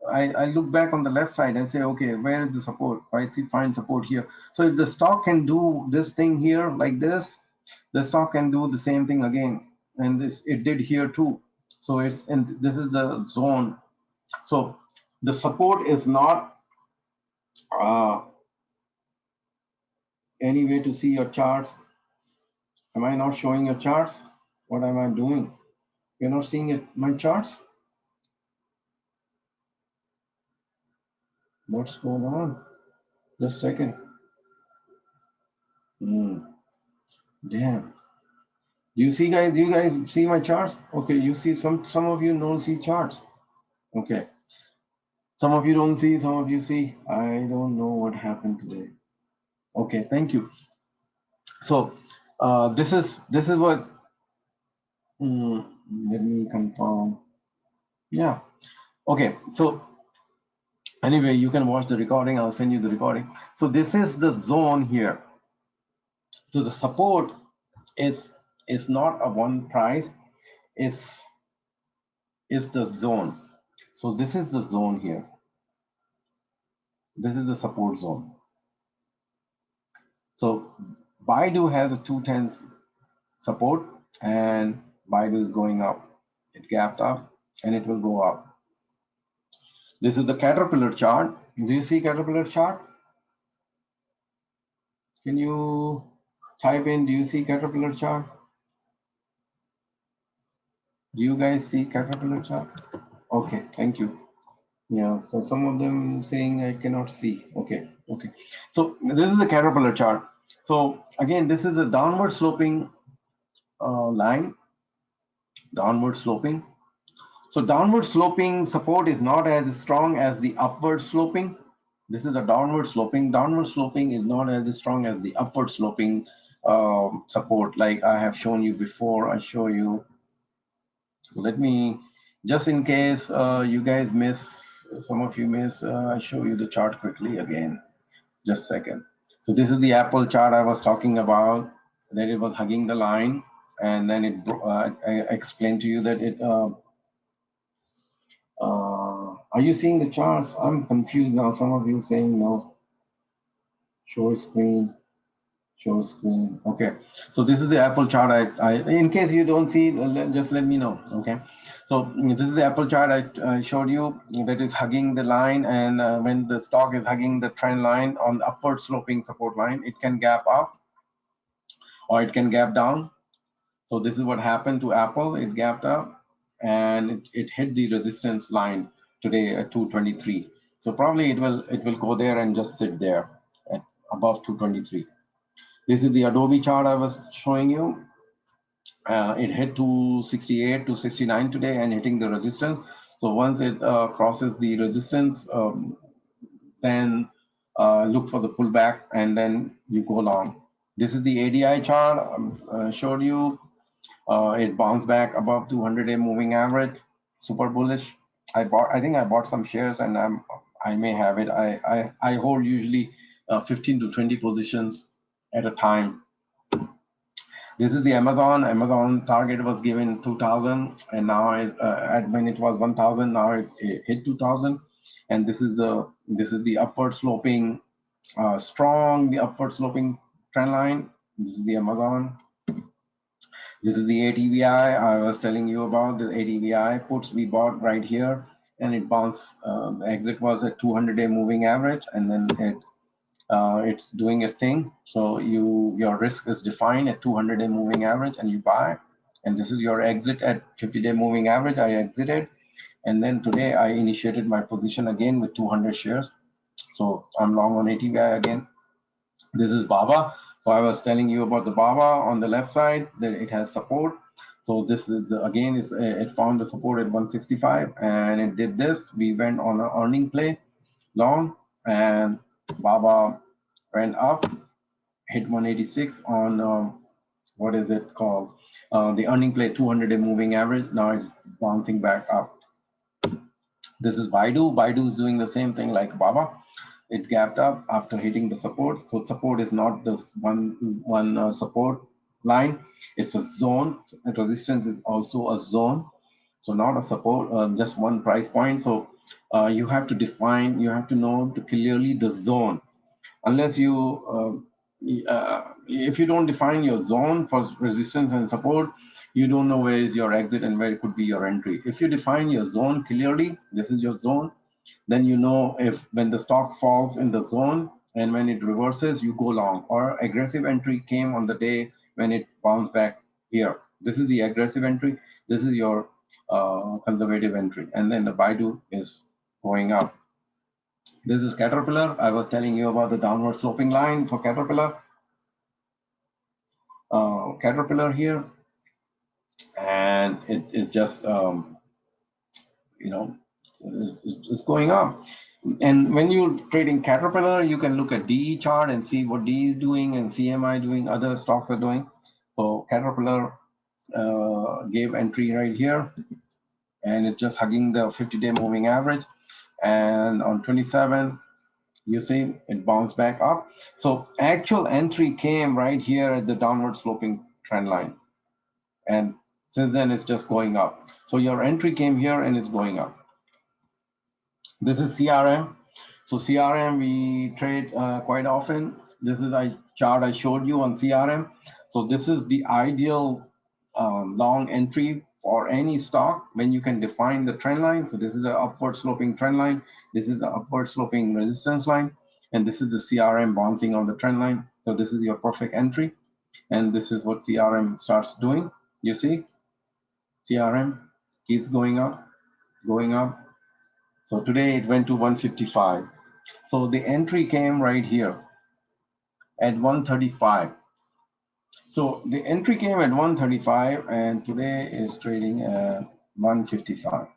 I look back on the left side and say, okay, where is the support? I see find support here. So if the stock can do this thing here like this, the stock can do the same thing again. And this it did here too. So it's, and this is the zone. So the support is not any way to see your charts. Am I not showing your charts? What am I doing? You're not seeing it, my charts? What's going on? Just a second. Damn. Do you see, guys? Do you guys see my charts? Okay, you see, some of you don't see charts. Okay. Some of you don't see, some of you see. I don't know what happened today. Okay, thank you. So this is what, let me confirm. Yeah. Okay. So anyway, you can watch the recording. I'll send you the recording. So this is the zone here. So the support is not a one price. Is the zone. So this is the zone here. This is the support zone. So Baidu has a 210 support, and Baidu is going up. It gapped up and it will go up. This is the Caterpillar chart. Do you see Caterpillar chart? Can you type in, do you see Caterpillar chart? Do you guys see Caterpillar chart? Okay, thank you. Yeah, so some of them saying I cannot see. Okay, okay. So this is the Caterpillar chart. So again, this is a downward sloping line, downward sloping. So downward sloping support is not as strong as the upward sloping. This is a downward sloping. Downward sloping is not as strong as the upward sloping support, like I have shown you before. I show you. Let me, just in case you guys miss, some of you miss, I show you the chart quickly again. Just a second. So this is the Apple chart I was talking about, that it was hugging the line, and then it I explained to you that it are you seeing the charts? I'm confused now. Some of you saying no. Show screen, show screen. Okay. So this is the Apple chart. In case you don't see, just let me know. Okay. So this is the Apple chart I showed you, that is hugging the line, and when the stock is hugging the trend line on the upward sloping support line, it can gap up or it can gap down. So this is what happened to Apple. It gapped up and it hit the resistance line today at 223. So probably it will go there and just sit there at above 223. This is the Adobe chart I was showing you. It hit 268, 269 today and hitting the resistance. So once it crosses the resistance, then look for the pullback and then you go long. This is the ADI chart I showed you. It bounced back above 200-day moving average, super bullish. I think I bought some shares, and I may have it. I hold usually 15 to 20 positions at a time. This is the Amazon. Amazon target was given 2,000, and now when it was 1,000, now it hit 2,000. And this is the upward sloping, strong upward sloping trend line. This is the Amazon. This is the ATVI I was telling you about. The ATVI puts we bought right here, and it bounced. The exit was at 200-day moving average, and then it's doing its thing. So your risk is defined at 200-day moving average, and you buy. And this is your exit at 50-day moving average. I exited, and then today I initiated my position again with 200 shares. So I'm long on ATVI again. This is BABA. So I was telling you about the BABA on the left side, that it has support. So this is again, it found the support at 165 and it did this. We went on an earning play long, and Baba went up, hit 186 on what is it called? The earning play 200-day moving average. Now it's bouncing back up. This is Baidu. Baidu is doing the same thing like Baba. It gapped up after hitting the support. So support is not this one support line. It's a zone. And resistance is also a zone. So not a support, just one price point. So you have to define, you have to know clearly the zone. Unless if you don't define your zone for resistance and support, you don't know where is your exit and where it could be your entry. If you define your zone clearly, this is your zone, then you know if when the stock falls in the zone and when it reverses, you go long. Or aggressive entry came on the day when it bounced back here. This is the aggressive entry. This is your conservative entry. And then the Baidu is going up. This is Caterpillar. I was telling you about the downward sloping line for Caterpillar. Caterpillar here, and it just it's going up. And when you're trading Caterpillar, you can look at DE chart and see what DE is doing and CMI doing, other stocks are doing. So Caterpillar gave entry right here, and it's just hugging the 50-day moving average. And on 27th, you see it bounced back up. So actual entry came right here at the downward sloping trend line. And since then, it's just going up. So your entry came here and it's going up. This is CRM. So CRM, we trade quite often. This is a chart I showed you on CRM. So this is the ideal long entry for any stock when you can define the trend line. So this is the upward sloping trend line. This is the upward sloping resistance line. And this is the CRM bouncing on the trend line. So this is your perfect entry. And this is what CRM starts doing. You see, CRM keeps going up, going up. So today it went to 155. So the entry came right here at 135. So the entry came at 135 and today is trading at 155.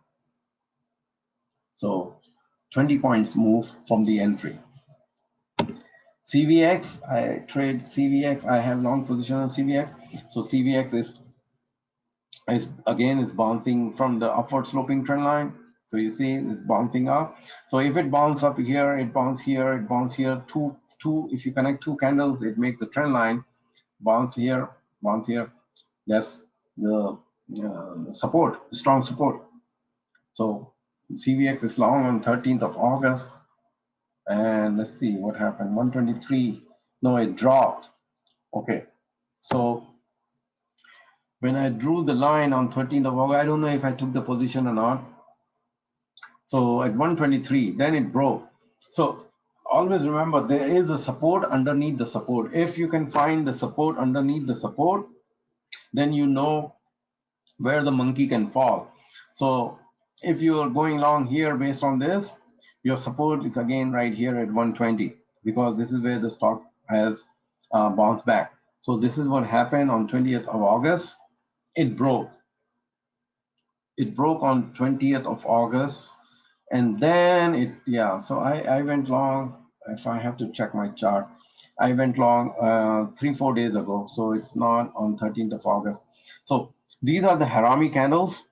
So 20 points move from the entry. CVX, I trade CVX. I have long position on CVX. So CVX is bouncing from the upward sloping trend line. So you see it's bouncing up. So if it bounces up here, it bounces here, it bounces here. If you connect two candles, it makes the trend line bounce here, bounce here. That's the support, strong support. So CVX is long on 13th of August. And let's see what happened. 123. No, it dropped. Okay. So when I drew the line on 13th of August, I don't know if I took the position or not. So at 123, then it broke. So always remember there is a support underneath the support. If you can find the support underneath the support, then you know where the monkey can fall. So if you are going long here based on this, your support is again right here at 120 because this is where the stock has bounced back. So this is what happened on 20th of August. It broke. It broke on 20th of August. And then so I went long. If I have to check my chart, I went long 3-4 days ago. So it's not on 13th of August. So these are the Harami candles.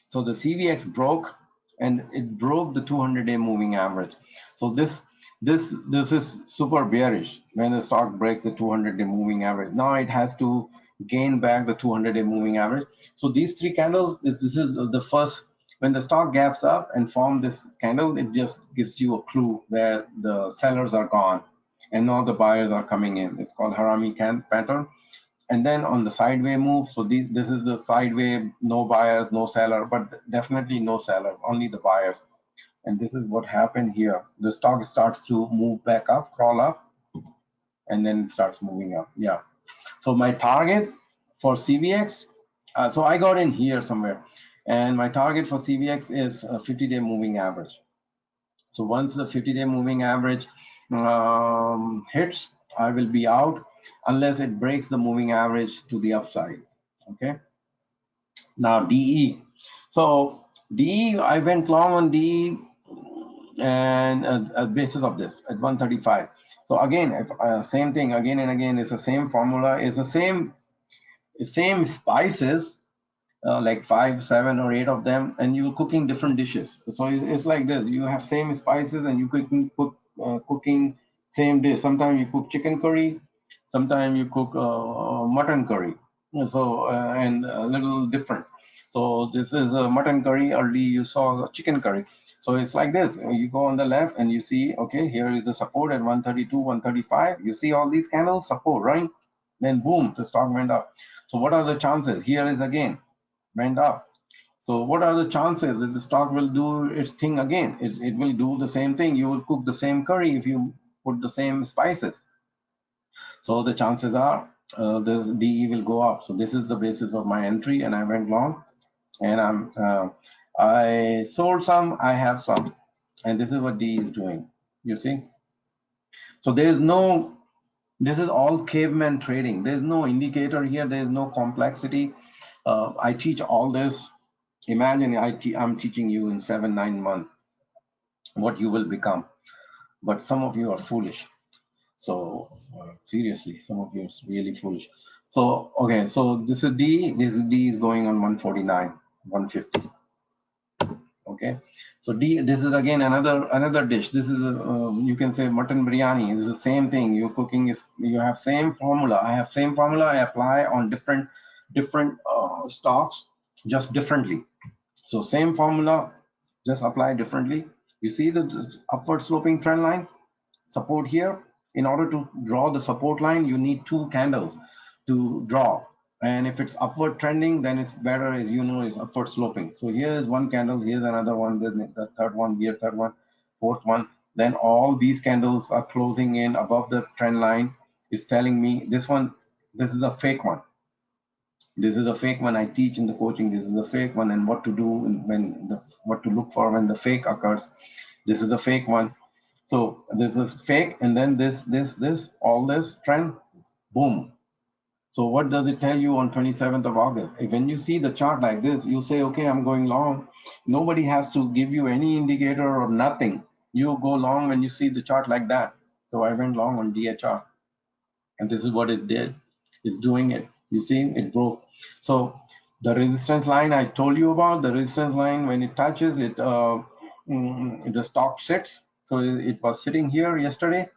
So the CVX broke and it broke the 200-day moving average. So this is super bearish when the stock breaks the 200-day moving average. Now it has to gain back the 200-day moving average. So these three candles, this is the first. When the stock gaps up and form this candle, it just gives you a clue that the sellers are gone and now the buyers are coming in. It's called Harami pattern. And then on the sideway move, so this is the sideway, no buyers, no seller, but definitely no sellers, only the buyers. And this is what happened here. The stock starts to move back up, crawl up, and then it starts moving up. Yeah. So my target for CVX, so I got in here somewhere. And my target for CVX is a 50-day moving average. So once the 50-day moving average hits, I will be out unless it breaks the moving average to the upside. Okay. Now DE. So DE, I went long on DE and basis of this at 135. So again, same thing again and again. It's the same formula. It's the same spices, like 5, 7, or 8 of them, and you're cooking different dishes. So it's like this: you have same spices, and you cooking same dish. Sometimes you cook chicken curry, sometimes you cook mutton curry. So and a little different. So this is a mutton curry. Early you saw chicken curry. So it's like this: you go on the left and you see, okay, here is the support at 132, 135. You see all these candles support, right? Then boom, the stock went up. So what are the chances? Here is again went up. So what are the chances that the stock will do its thing again? It will do the same thing. You will cook the same curry if you put the same spices. So the chances are the DE will go up. So this is the basis of my entry, and I went long, and I sold some, I have some, and this is what DE is doing. You see? So there is no. This is all caveman trading. There is no indicator here. There is no complexity. I teach all this. Imagine I'm teaching you in 7, 9 months what you will become, but some of you are foolish. So seriously, some of you are really foolish. So okay, so this is D. This is D is going on 149, 150. Okay, so D. This is again another dish. This is you can say mutton biryani. This is the same thing. You're cooking is you have same formula. I have same formula. I apply on different stocks just differently. So same formula, just apply differently. You see the upward sloping trend line, support here. In order to draw the support line, you need 2 candles to draw. And if it's upward trending, then it's better, as you know, it's upward sloping. So here is one candle, here's another one, then the third one, here, third one, fourth one. Then all these candles are closing in above the trend line. Is telling me this one, this is a fake one. This is a fake one. I teach in the coaching. This is a fake one, and what to do when what to look for when the fake occurs. This is a fake one. So this is fake, and then this, all this trend, boom. So what does it tell you on 27th of August? When you see the chart like this, you say, okay, I'm going long. Nobody has to give you any indicator or nothing. You go long when you see the chart like that. So I went long on DHR, and this is what it did. It's doing it. You see, it broke. So the resistance line I told you about, the resistance line, when it touches it, the stock sits. So it was sitting here yesterday,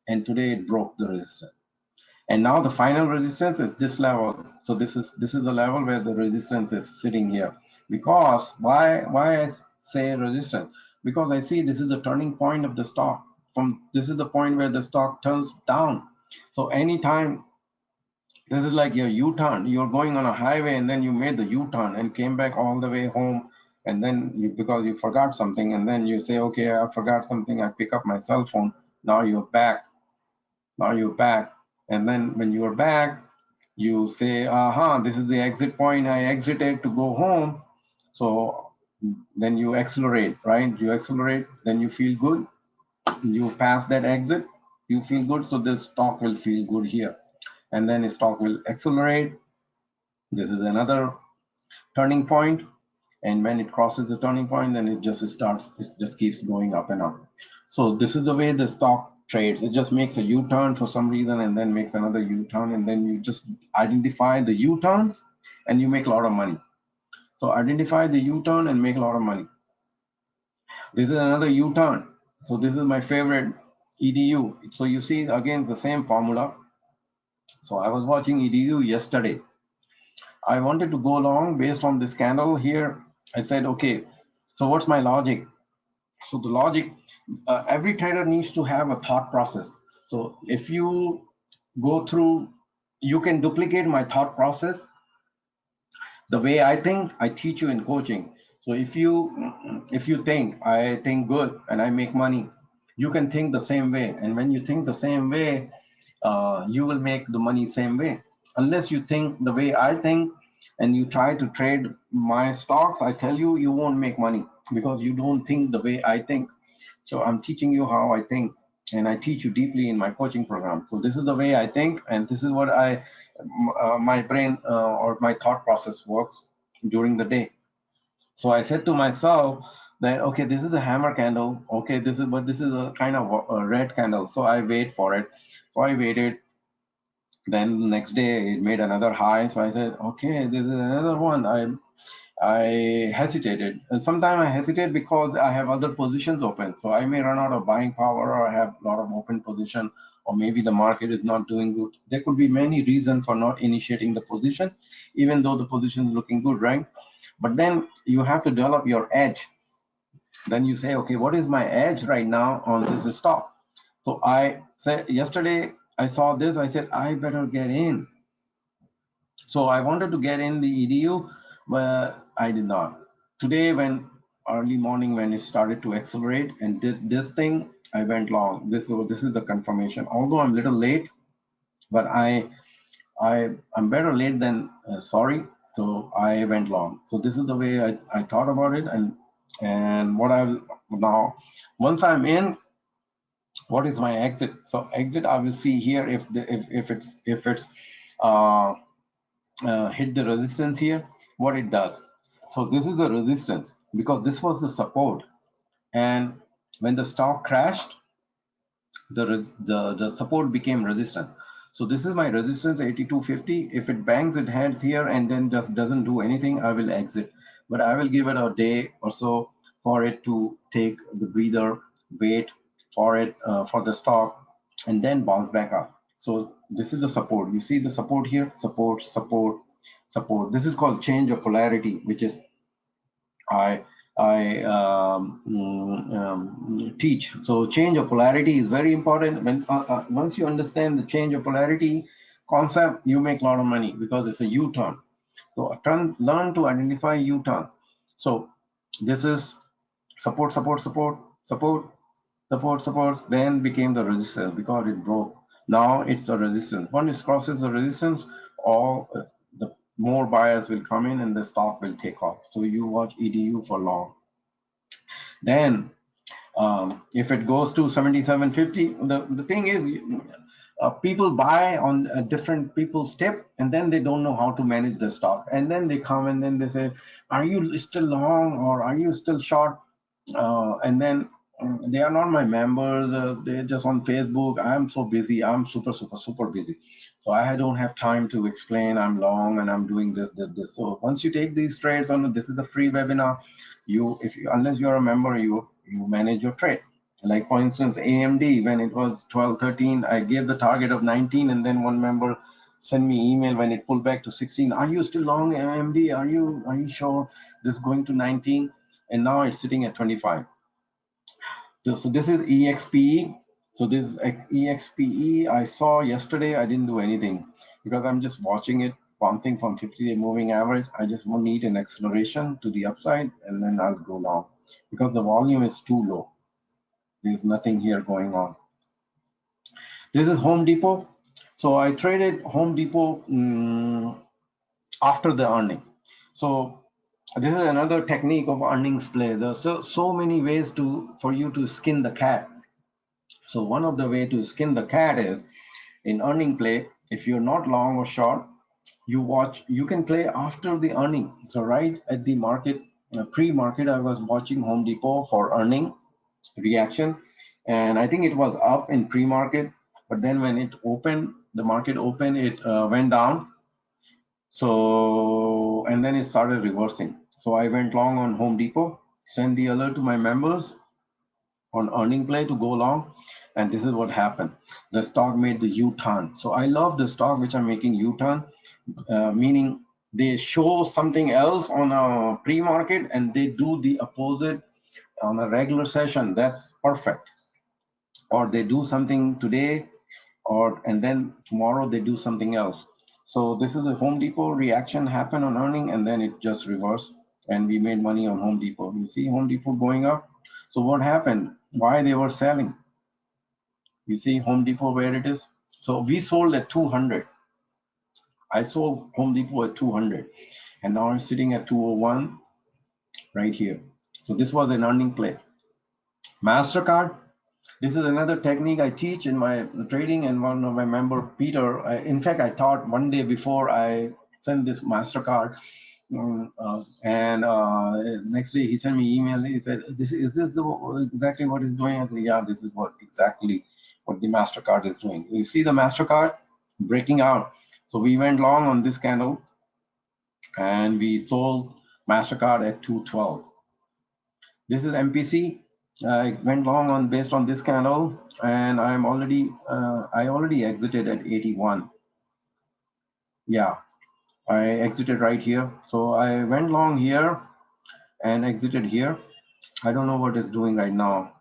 and today it broke the resistance. And now the final resistance is this level. So this is the level where the resistance is sitting here. Because why I say resistance? Because I see this is the turning point of the stock. From this is the point where the stock turns down. So anytime this is like your U-turn. You're going on a highway and then you made the U-turn and came back all the way home. And then because you forgot something, and then you say, okay, I forgot something. I pick up my cell phone. Now you're back. Now you're back. And then when you're back, you say, this is the exit point. I exited to go home. So then you accelerate, right? You accelerate, then you feel good. You pass that exit, you feel good. So the stock will feel good here, and then stock will accelerate. This is another turning point, and when it crosses the turning point, then it just keeps going up and up. So this is the way the stock trades. It just makes a U-turn for some reason, and then makes another U-turn, and then you just identify the U-turns, and you make a lot of money. So identify the U-turn and make a lot of money. This is another U-turn. So this is my favorite, EDU. So you see again the same formula. So I was watching EDU yesterday. I wanted to go long based on this candle here. I said, okay, so what's my logic? So the logic, every trader needs to have a thought process. So if you go through, you can duplicate my thought process. The way I think, I teach you in coaching. So if you think I think good and I make money, you can think the same way. And when you think the same way, you will make the money same way. Unless you think the way I think and you try to trade my stocks, I tell you, you won't make money because you don't think the way I think. So I'm teaching you how I think, and I teach you deeply in my coaching program. So this is the way I think, and this is what my brain or my thought process works. during the day. So I said to myself that, okay, this is a hammer candle. Okay, this is a kind of a red candle. So I wait for it. So I waited. Then the next day it made another high. So I said, okay, this is another one. I hesitated. And sometimes I hesitate because I have other positions open. So I may run out of buying power, or I have a lot of open position, or maybe the market is not doing good. There could be many reasons for not initiating the position, even though the position is looking good, right? But then you have to develop your edge. Then you say, okay, what is my edge right now on this stock? So I said yesterday, I saw this, I said, I better get in. So I wanted to get in the EDU, but I did not. Today, when early morning, when it started to accelerate and did this thing, I went long. This is a confirmation. Although I'm a little late, but I'm better late than sorry. So I went long. So this is the way I thought about it, and what I now once I'm in, what is my exit? So exit, I will see here if it's uh, hit the resistance here, what it does. So this is the resistance because this was the support, and when the stock crashed, the support became resistance. So this is my resistance 82.50. If it bangs its heads here and then just doesn't do anything, I will exit. But I will give it a day or so for it to take the breather, wait for it for the stock, and then bounce back up. So this is the support. You see the support here, support, support, support. This is called change of polarity, which is I I teach. So change of polarity is very important. When once you understand the change of polarity concept, you make a lot of money because it's a U-turn. So learn to identify U-turn. So this is support, support, support, support, support, support. Then became the resistance because it broke. Now it's a resistance. When it crosses the resistance, all the more buyers will come in and the stock will take off. So you watch EDU for long. Then if it goes to 77.50, the thing is, people buy on different people's tip, and then they don't know how to manage the stock. And then they come and then they say, are you still long or are you still short? And then they are not my members. They're just on Facebook. I'm so busy. I'm super, super, super busy. So I don't have time to explain I'm long and I'm doing this, this, this. So once you take these trades on, this is a free webinar. Unless you're a member, you manage your trade. Like for instance, AMD, when it was 12.13, I gave the target of 19, and then one member sent me email when it pulled back to 16. Are you still long AMD? Are you sure this is going to 19? And now it's sitting at 25. So this is EXPE. So this is EXPE. I saw yesterday. I didn't do anything because I'm just watching it bouncing from 50-day moving average. I just won't need an acceleration to the upside, and then I'll go long because the volume is too low. There's nothing here going on. This is Home Depot. So I traded Home Depot after the earning. So this is another technique of earnings play. There's so many ways for you to skin the cat. So one of the way to skin the cat is in earning play. If you're not long or short, you can play after the earning. So right at the market, pre-market, I was watching Home Depot for earning reaction, and I think it was up in pre-market, but then when the market opened, it went down. So, and then it started reversing. So I went long on Home Depot, sent the alert to my members on earning play to go long, and this is what happened. The stock made the U-turn. So I love the stock which are making U-turn, meaning they show something else on a pre-market and they do the opposite on a regular session. That's perfect. Or they do something today, and then tomorrow they do something else. So this is a Home Depot reaction happened on earning, and then it just reversed, and we made money on Home Depot. You see Home Depot going up. So what happened? Why they were selling? You see Home Depot where it is. So we sold at 200. I sold Home Depot at 200, and now it's sitting at 201 right here. So this was an earning play. MasterCard. This is another technique I teach in my trading, and one of my member, Peter, in fact, I taught one day before I sent this MasterCard. And next day he sent me email. He said, is this exactly what it's doing?" I said, "Yeah, this is exactly what the Mastercard is doing." You see the Mastercard breaking out. So we went long on this candle, and we sold Mastercard at 212. This is MPC. I went long on based on this candle, and I already exited at 81. Yeah, I exited right here. So I went long here and exited here. I don't know what it's doing right now.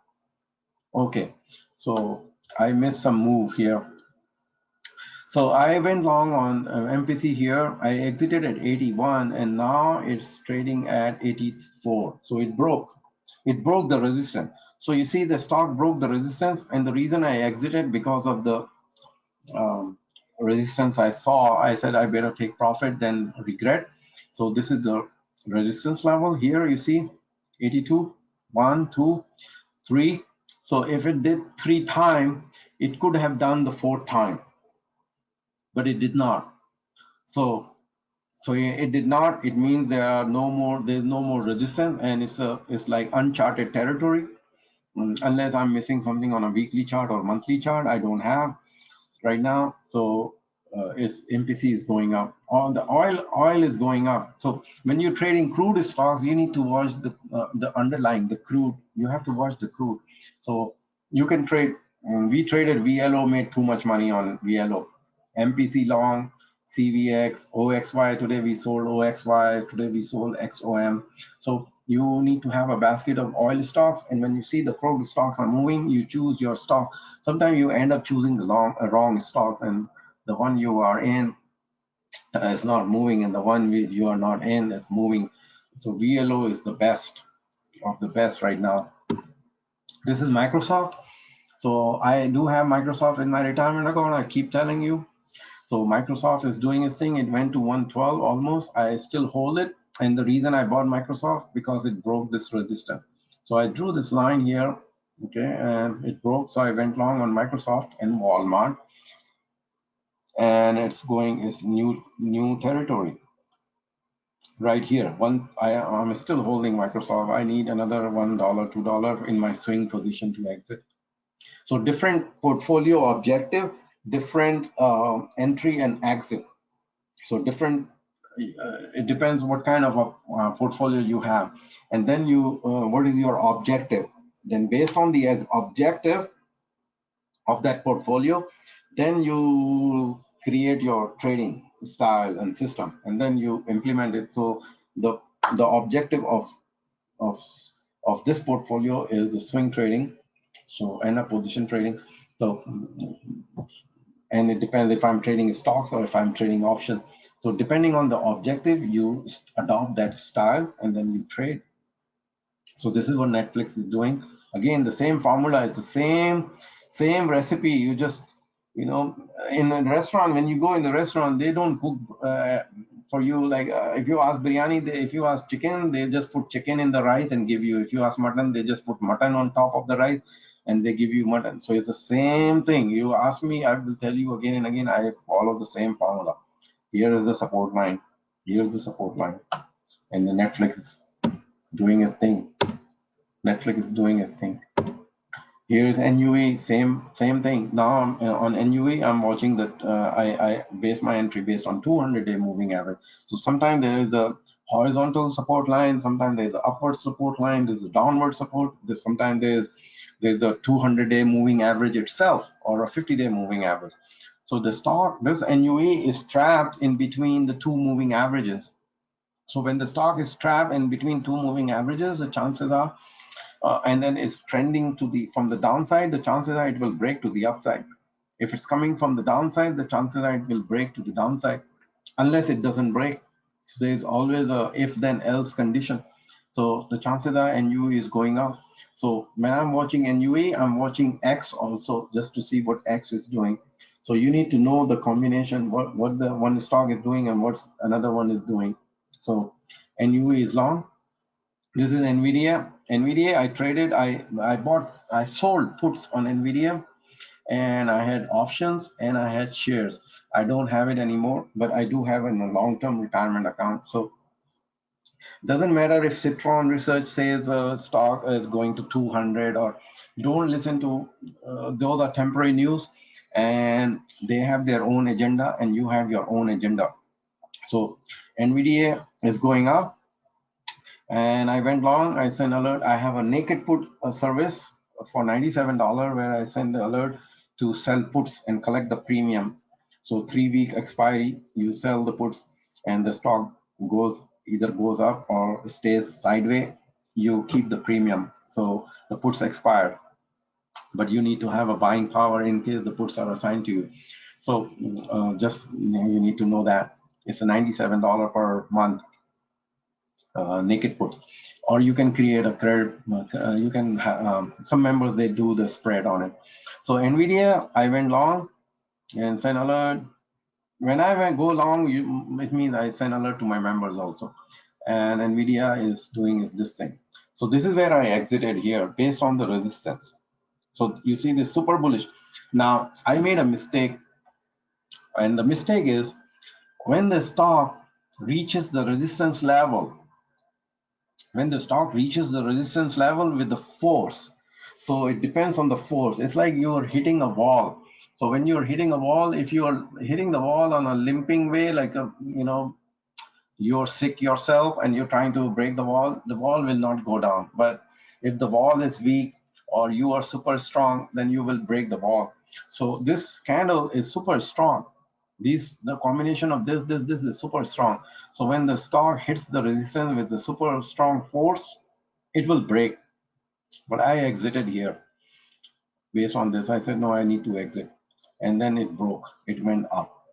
Okay, so I missed some move here. So I went long on MPC here. I exited at 81, and now it's trading at 84. So it broke. It broke the resistance. So you see the stock broke the resistance, and the reason I exited because of the resistance I saw. I said I better take profit than regret. So this is the resistance level here. You see 82, 1, 2, 3. So if it did 3 times, it could have done the 4th time, but it did not. So it did not. It means there's no more resistance, and it's like uncharted territory. Unless I'm missing something on a weekly chart or monthly chart, I don't have right now. So its MPC is going up. On the oil is going up. So when you're trading crude stocks, you need to watch the underlying, the crude. You have to watch the crude. So you can trade. We traded VLO, made too much money on VLO. MPC long, CVX, OXY. Today we sold OXY. Today we sold XOM. So you need to have a basket of oil stocks, and when you see the crude stocks are moving, you choose your stock. Sometimes you end up choosing the wrong stocks, and the one you are in is not moving, and the one you are not in is moving. So VLO is the best of the best right now. This is Microsoft. So I do have Microsoft in my retirement account. I keep telling you. So Microsoft is doing its thing. It went to 112 almost. I still hold it. And the reason I bought Microsoft, because it broke this resistance. So I drew this line here, okay, and it broke. So I went long on Microsoft and Walmart, and it's new territory right here. I'm still holding Microsoft. I need another $1, $2 in my swing position to exit. So different portfolio objective, different entry and exit. So different, it depends what kind of a portfolio you have. And then what is your objective? Then based on the objective of that portfolio, then you create your trading style and system, and then you implement it. So the objective of of this portfolio is the swing trading, so end up position trading. So, and it depends if I'm trading stocks or if I'm trading options. So depending on the objective, you adopt that style and then you trade. So this is what Netflix is doing. Again, the same formula. It's the same recipe. You just, in a restaurant, when you go in the restaurant, they don't cook for you. Like if you ask biryani, if you ask chicken, they just put chicken in the rice and give you. If you ask mutton, they just put mutton on top of the rice and they give you mutton. So it's the same thing. You ask me, I will tell you again and again. I follow the same formula. Here is the support line. Here's the support line, and the Netflix is doing its thing. Netflix is doing its thing. Here's NUE, same thing. Now on NUE, I'm watching that. I base my entry based on 200-day moving average. So sometimes there is a horizontal support line, sometimes there's an upward support line, there's a downward support. Sometimes there's a 200-day moving average itself or a 50-day moving average. So this NUE is trapped in between the two moving averages. So when the stock is trapped in between two moving averages, the chances are and then it's trending from the downside, the chances are it will break to the upside. If it's coming from the downside, the chances are it will break to the downside, unless it doesn't break. So there's always a if then else condition. So the chances are NUE is going up. So when I'm watching NUE, I'm watching X also, just to see what X is doing. So you need to know the combination, what the one stock is doing and what another one is doing. So NUE is long. This is NVIDIA. NVIDIA, I traded, I sold puts on NVIDIA, and I had options and I had shares. I don't have it anymore, but I do have it in a long-term retirement account. So Doesn't matter if Citron Research says a stock is going to 200, or don't listen to those are temporary news, and they have their own agenda and you have your own agenda. So NVDA is going up, and I went long. I sent alert. I have a naked put service for $97 where I send the alert to sell puts and collect the premium. So 3-week expiry, you sell the puts and the stock goes either goes up or stays sideways. You keep the premium. So the puts expire, but you need to have a buying power in case the puts are assigned to you. So just you need to know that it's a $97 per month naked puts, or you can create a credit. You can some members they do the spread on it. So NVIDIA, I went long and send alert. When I go long, it means I send alert to my members also. And NVIDIA is doing is this thing. So this is where I exited here based on the resistance. So you see this super bullish. Now I made a mistake, and the mistake is when the stock reaches the resistance level, when the stock reaches the resistance level with the force. So it depends on the force. It's like you're hitting a wall. So when you're hitting a wall, if you are hitting the wall on a limping way, like a, you're sick yourself and you're trying to break the wall will not go down. But if the wall is weak or you are super strong, then you will break the wall. So this candle is super strong. The combination of this is super strong. So when the stock hits the resistance with the super strong force, it will break. But I exited here based on this. I said, no, I need to exit. And then it broke, it went up.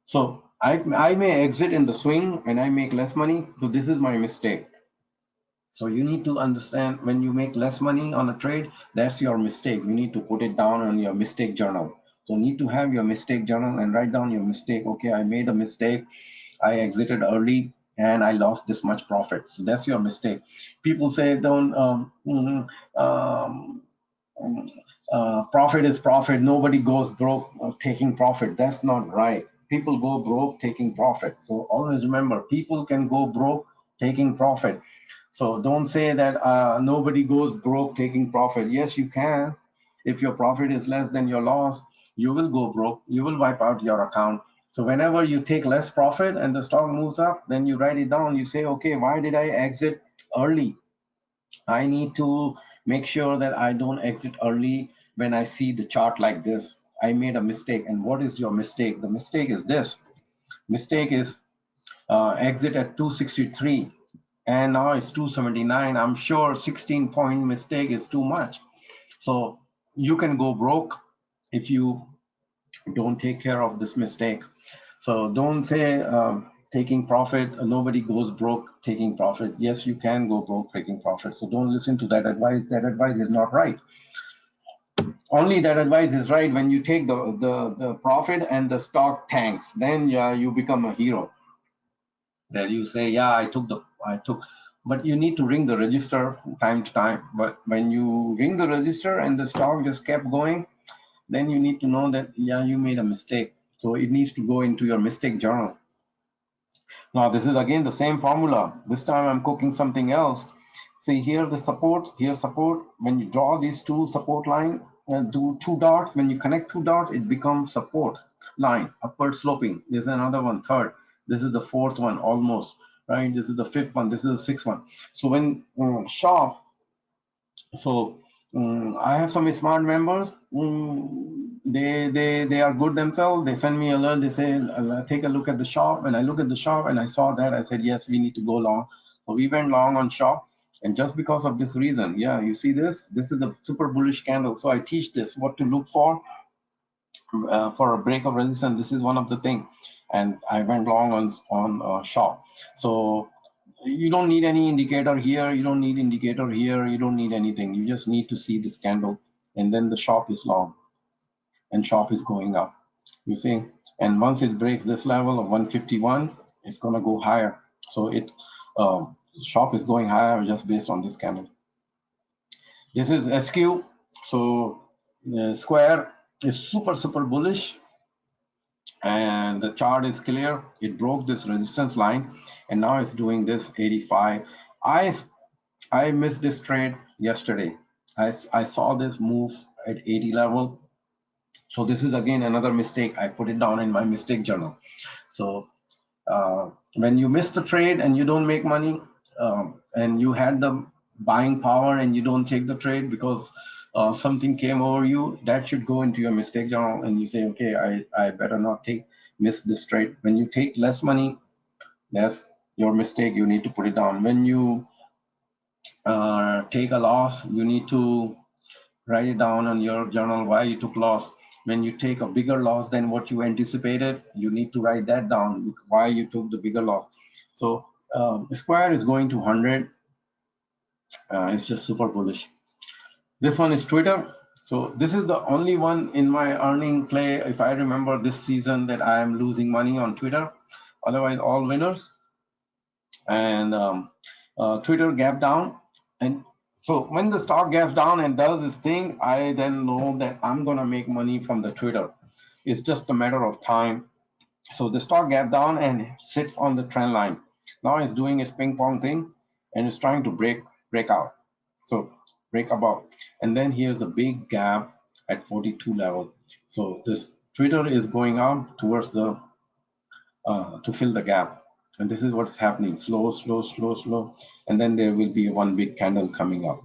So I may exit in the swing and I make less money. So this is my mistake. So you need to understand when you make less money on a trade, that's your mistake. You need to put it down on your mistake journal. So need to have your mistake journal and write down your mistake. Okay, I made a mistake. I exited early and I lost this much profit. So that's your mistake. People say don't profit is profit. Nobody goes broke taking profit. That's not right. People go broke taking profit. So always remember, people can go broke taking profit. So don't say that nobody goes broke taking profit. Yes, you can. If your profit is less than your loss, you will go broke. You will wipe out your account. So whenever you take less profit and the stock moves up, then you write it down. You say, okay, why did I exit early? I need to make sure that I don't exit early when I see the chart like this. I made a mistake. And what is your mistake? The mistake is this. Mistake is exit at 263 and now it's 279. I'm sure 16-point mistake is too much. So you can go broke if you don't take care of this mistake. So don't say taking profit, nobody goes broke taking profit. Yes, you can go broke taking profit. So don't listen to that advice. That advice is not right. Only that advice is right when you take the profit and the stock tanks. Then you become a hero. That you say, yeah, I took, but you need to ring the register time to time. But when you ring the register and the stock just kept going, then you need to know that, yeah, you made a mistake. So it needs to go into your mistake journal. Now, this is again the same formula. This time I'm cooking something else. See here the support, here support. When you draw these two support line, do two dots, when you connect two dots, it becomes support line, upward sloping. There's another one, third. This is the fourth one almost, right? This is the fifth one. This is the sixth one. So when shop, so I have some smart members. They are good themselves. They send me alert. They say, take a look at the shop. When I look at the shop and I saw that, I said, yes, we need to go long. So we went long on shop. And just because of this reason, yeah, you see this? This is the super bullish candle. So I teach this, what to look for a break of resistance. This is one of the things. And I went long on shop. So you don't need any indicator here. You don't need indicator here. You don't need anything. You just need to see this candle. And then the shop is long and shop is going up. You see? And once it breaks this level of 151, it's going to go higher. So shop is going higher just based on this candle. This is SQ. So Square is super bullish. and the chart is clear. It broke this resistance line, and now it's doing this 85. I missed this trade yesterday. I saw this move at 80 level. So this is again another mistake. I put it down in my mistake journal. So when you miss the trade and you don't make money, and you had the buying power and you don't take the trade because something came over you, that should go into your mistake journal, and you say, okay, I better not miss this trade. When you take less money, that's your mistake. You need to put it down. When you take a loss, you need to write it down on your journal why you took loss. When you take a bigger loss than what you anticipated, you need to write that down, why you took the bigger loss. So Square is going to 100. It's just super bullish. This one is Twitter. So this is the only one in my earning play, if I remember this season, that I am losing money on Twitter. Otherwise, all winners. And Twitter gap down. And so when the stock gaps down and does this thing, I then know that I'm going to make money from the Twitter. It's just a matter of time. So the stock gap down and sits on the trend line. Now it's doing its ping pong thing and it's trying to break out. So break above. And then here's a big gap at 42 level. So this Twitter is going up towards the to fill the gap. And this is what's happening. Slow, slow, slow, slow. And then there will be one big candle coming up.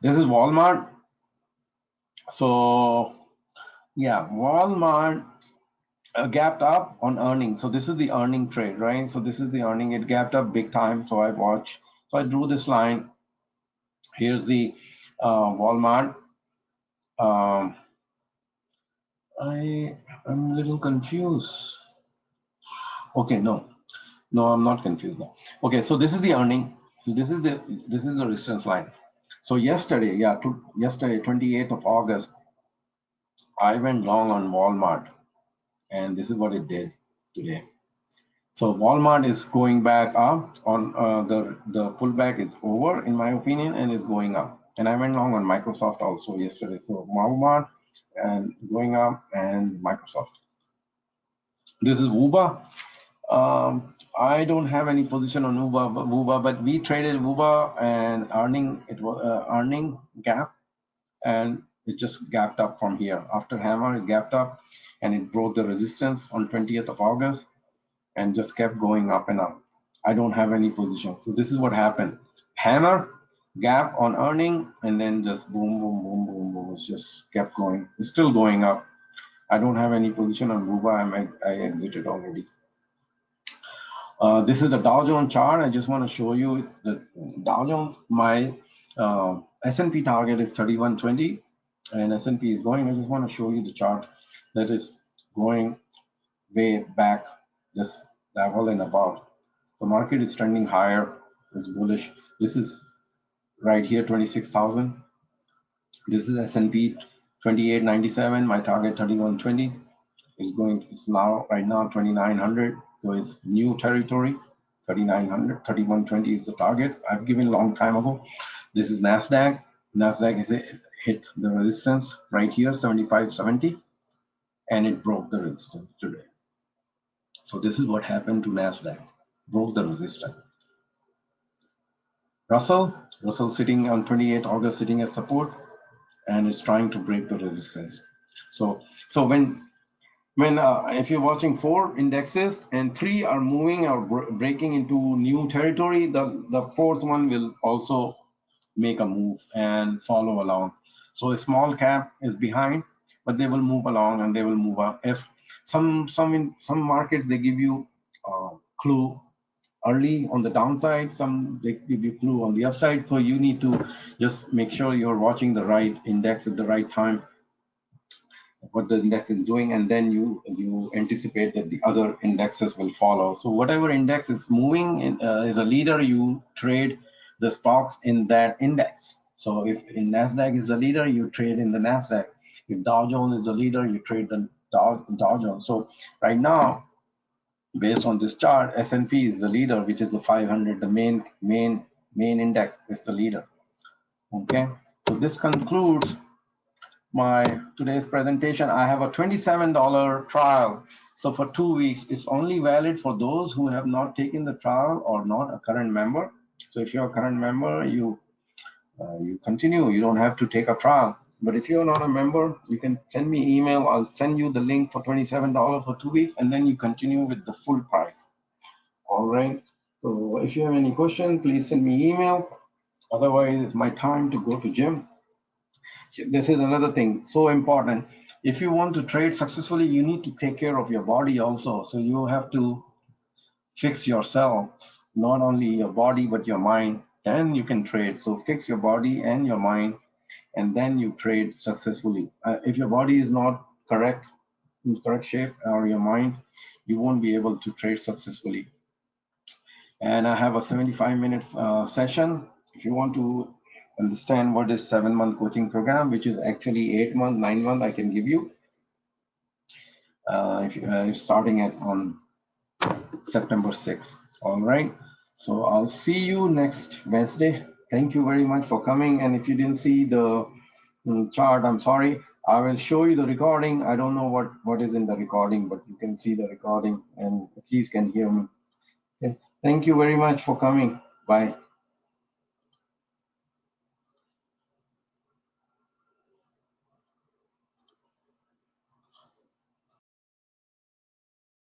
This is Walmart. So yeah, Walmart gapped up on earnings. So this is the earning trade, right? So this is the earning. It gapped up big time. So I watched. So I drew this line. Here's the Walmart. I'm a little confused. Okay, no, I'm not confused now. Okay, so this is the earning. So this is the resistance line. So yesterday, yesterday, 28th of August, I went long on Walmart, and this is what it did today. So Walmart is going back up on the pullback is over, in my opinion, and is going up. And I went long on Microsoft also yesterday. So Walmart and going up, and Microsoft. This is WUBA. I don't have any position on WUBA, but we traded WUBA and earning. It was earning gap, and it just gapped up from here. After hammer, it gapped up, and it broke the resistance on 20th of August, and just kept going up and up. I don't have any position. So this is what happened. Hammer, gap on earning, and then just boom, boom, boom, boom, boom. It's just kept going. It's still going up. I don't have any position on WUBA. I exited already. This is the Dow Jones chart. I just want to show you the Dow Jones. My S&P target is 3120, and S&P is going. I just want to show you the chart that is going way back this level and above. The market is trending higher. It's bullish. This is right here, 26,000. This is S&P 2897. My target 3120 is going. It's now right now 2900. So it's new territory. 3900, 3120 is the target. I've given a long time ago. This is Nasdaq. Nasdaq is hit the resistance right here, 7570, and it broke the resistance today. So this is what happened to Nasdaq. Broke the resistance. Russell sitting on 28th August, sitting as support, and it's trying to break the resistance. So when if you're watching 4 indexes and 3 are moving or breaking into new territory, the 4th one will also make a move and follow along. So a small cap is behind, but they will move along and they will move up. If some markets, they give you clue early on the downside, some they give you clue on the upside. So you need to just make sure you're watching the right index at the right time, what the index is doing, and then you anticipate that the other indexes will follow. So whatever index is moving is a leader, you trade the stocks in that index. So if in Nasdaq is a leader, you trade in the Nasdaq. If Dow Jones is a leader, you trade the Dow Jones. So right now, based on this chart, S&P is the leader, which is the 500, the main index is the leader. Okay, so this concludes today's presentation, I have a $27 trial. So for 2 weeks, it's only valid for those who have not taken the trial or not a current member. So if you're a current member, you continue. You don't have to take a trial. But if you're not a member, you can send me email. I'll send you the link for $27 for 2 weeks, and then you continue with the full price. All right. So if you have any questions, please send me email. Otherwise, it's my time to go to gym. This is another thing, so important. If you want to trade successfully, you need to take care of your body also. So you have to fix yourself, not only your body, but your mind. Then you can trade. So fix your body and your mind, and then you trade successfully. If your body is not correct, in correct shape, or your mind, you won't be able to trade successfully. And I have a 75 minutes session. If you want to understand what is 7-month coaching program, which is actually 8 month, 9 month, I can give you. If you're starting on September 6th. All right. So I'll see you next Wednesday. Thank you very much for coming. And if you didn't see the chart, I'm sorry. I will show you the recording. I don't know what is in the recording, but you can see the recording and at least can hear me. Okay. Thank you very much for coming. Bye.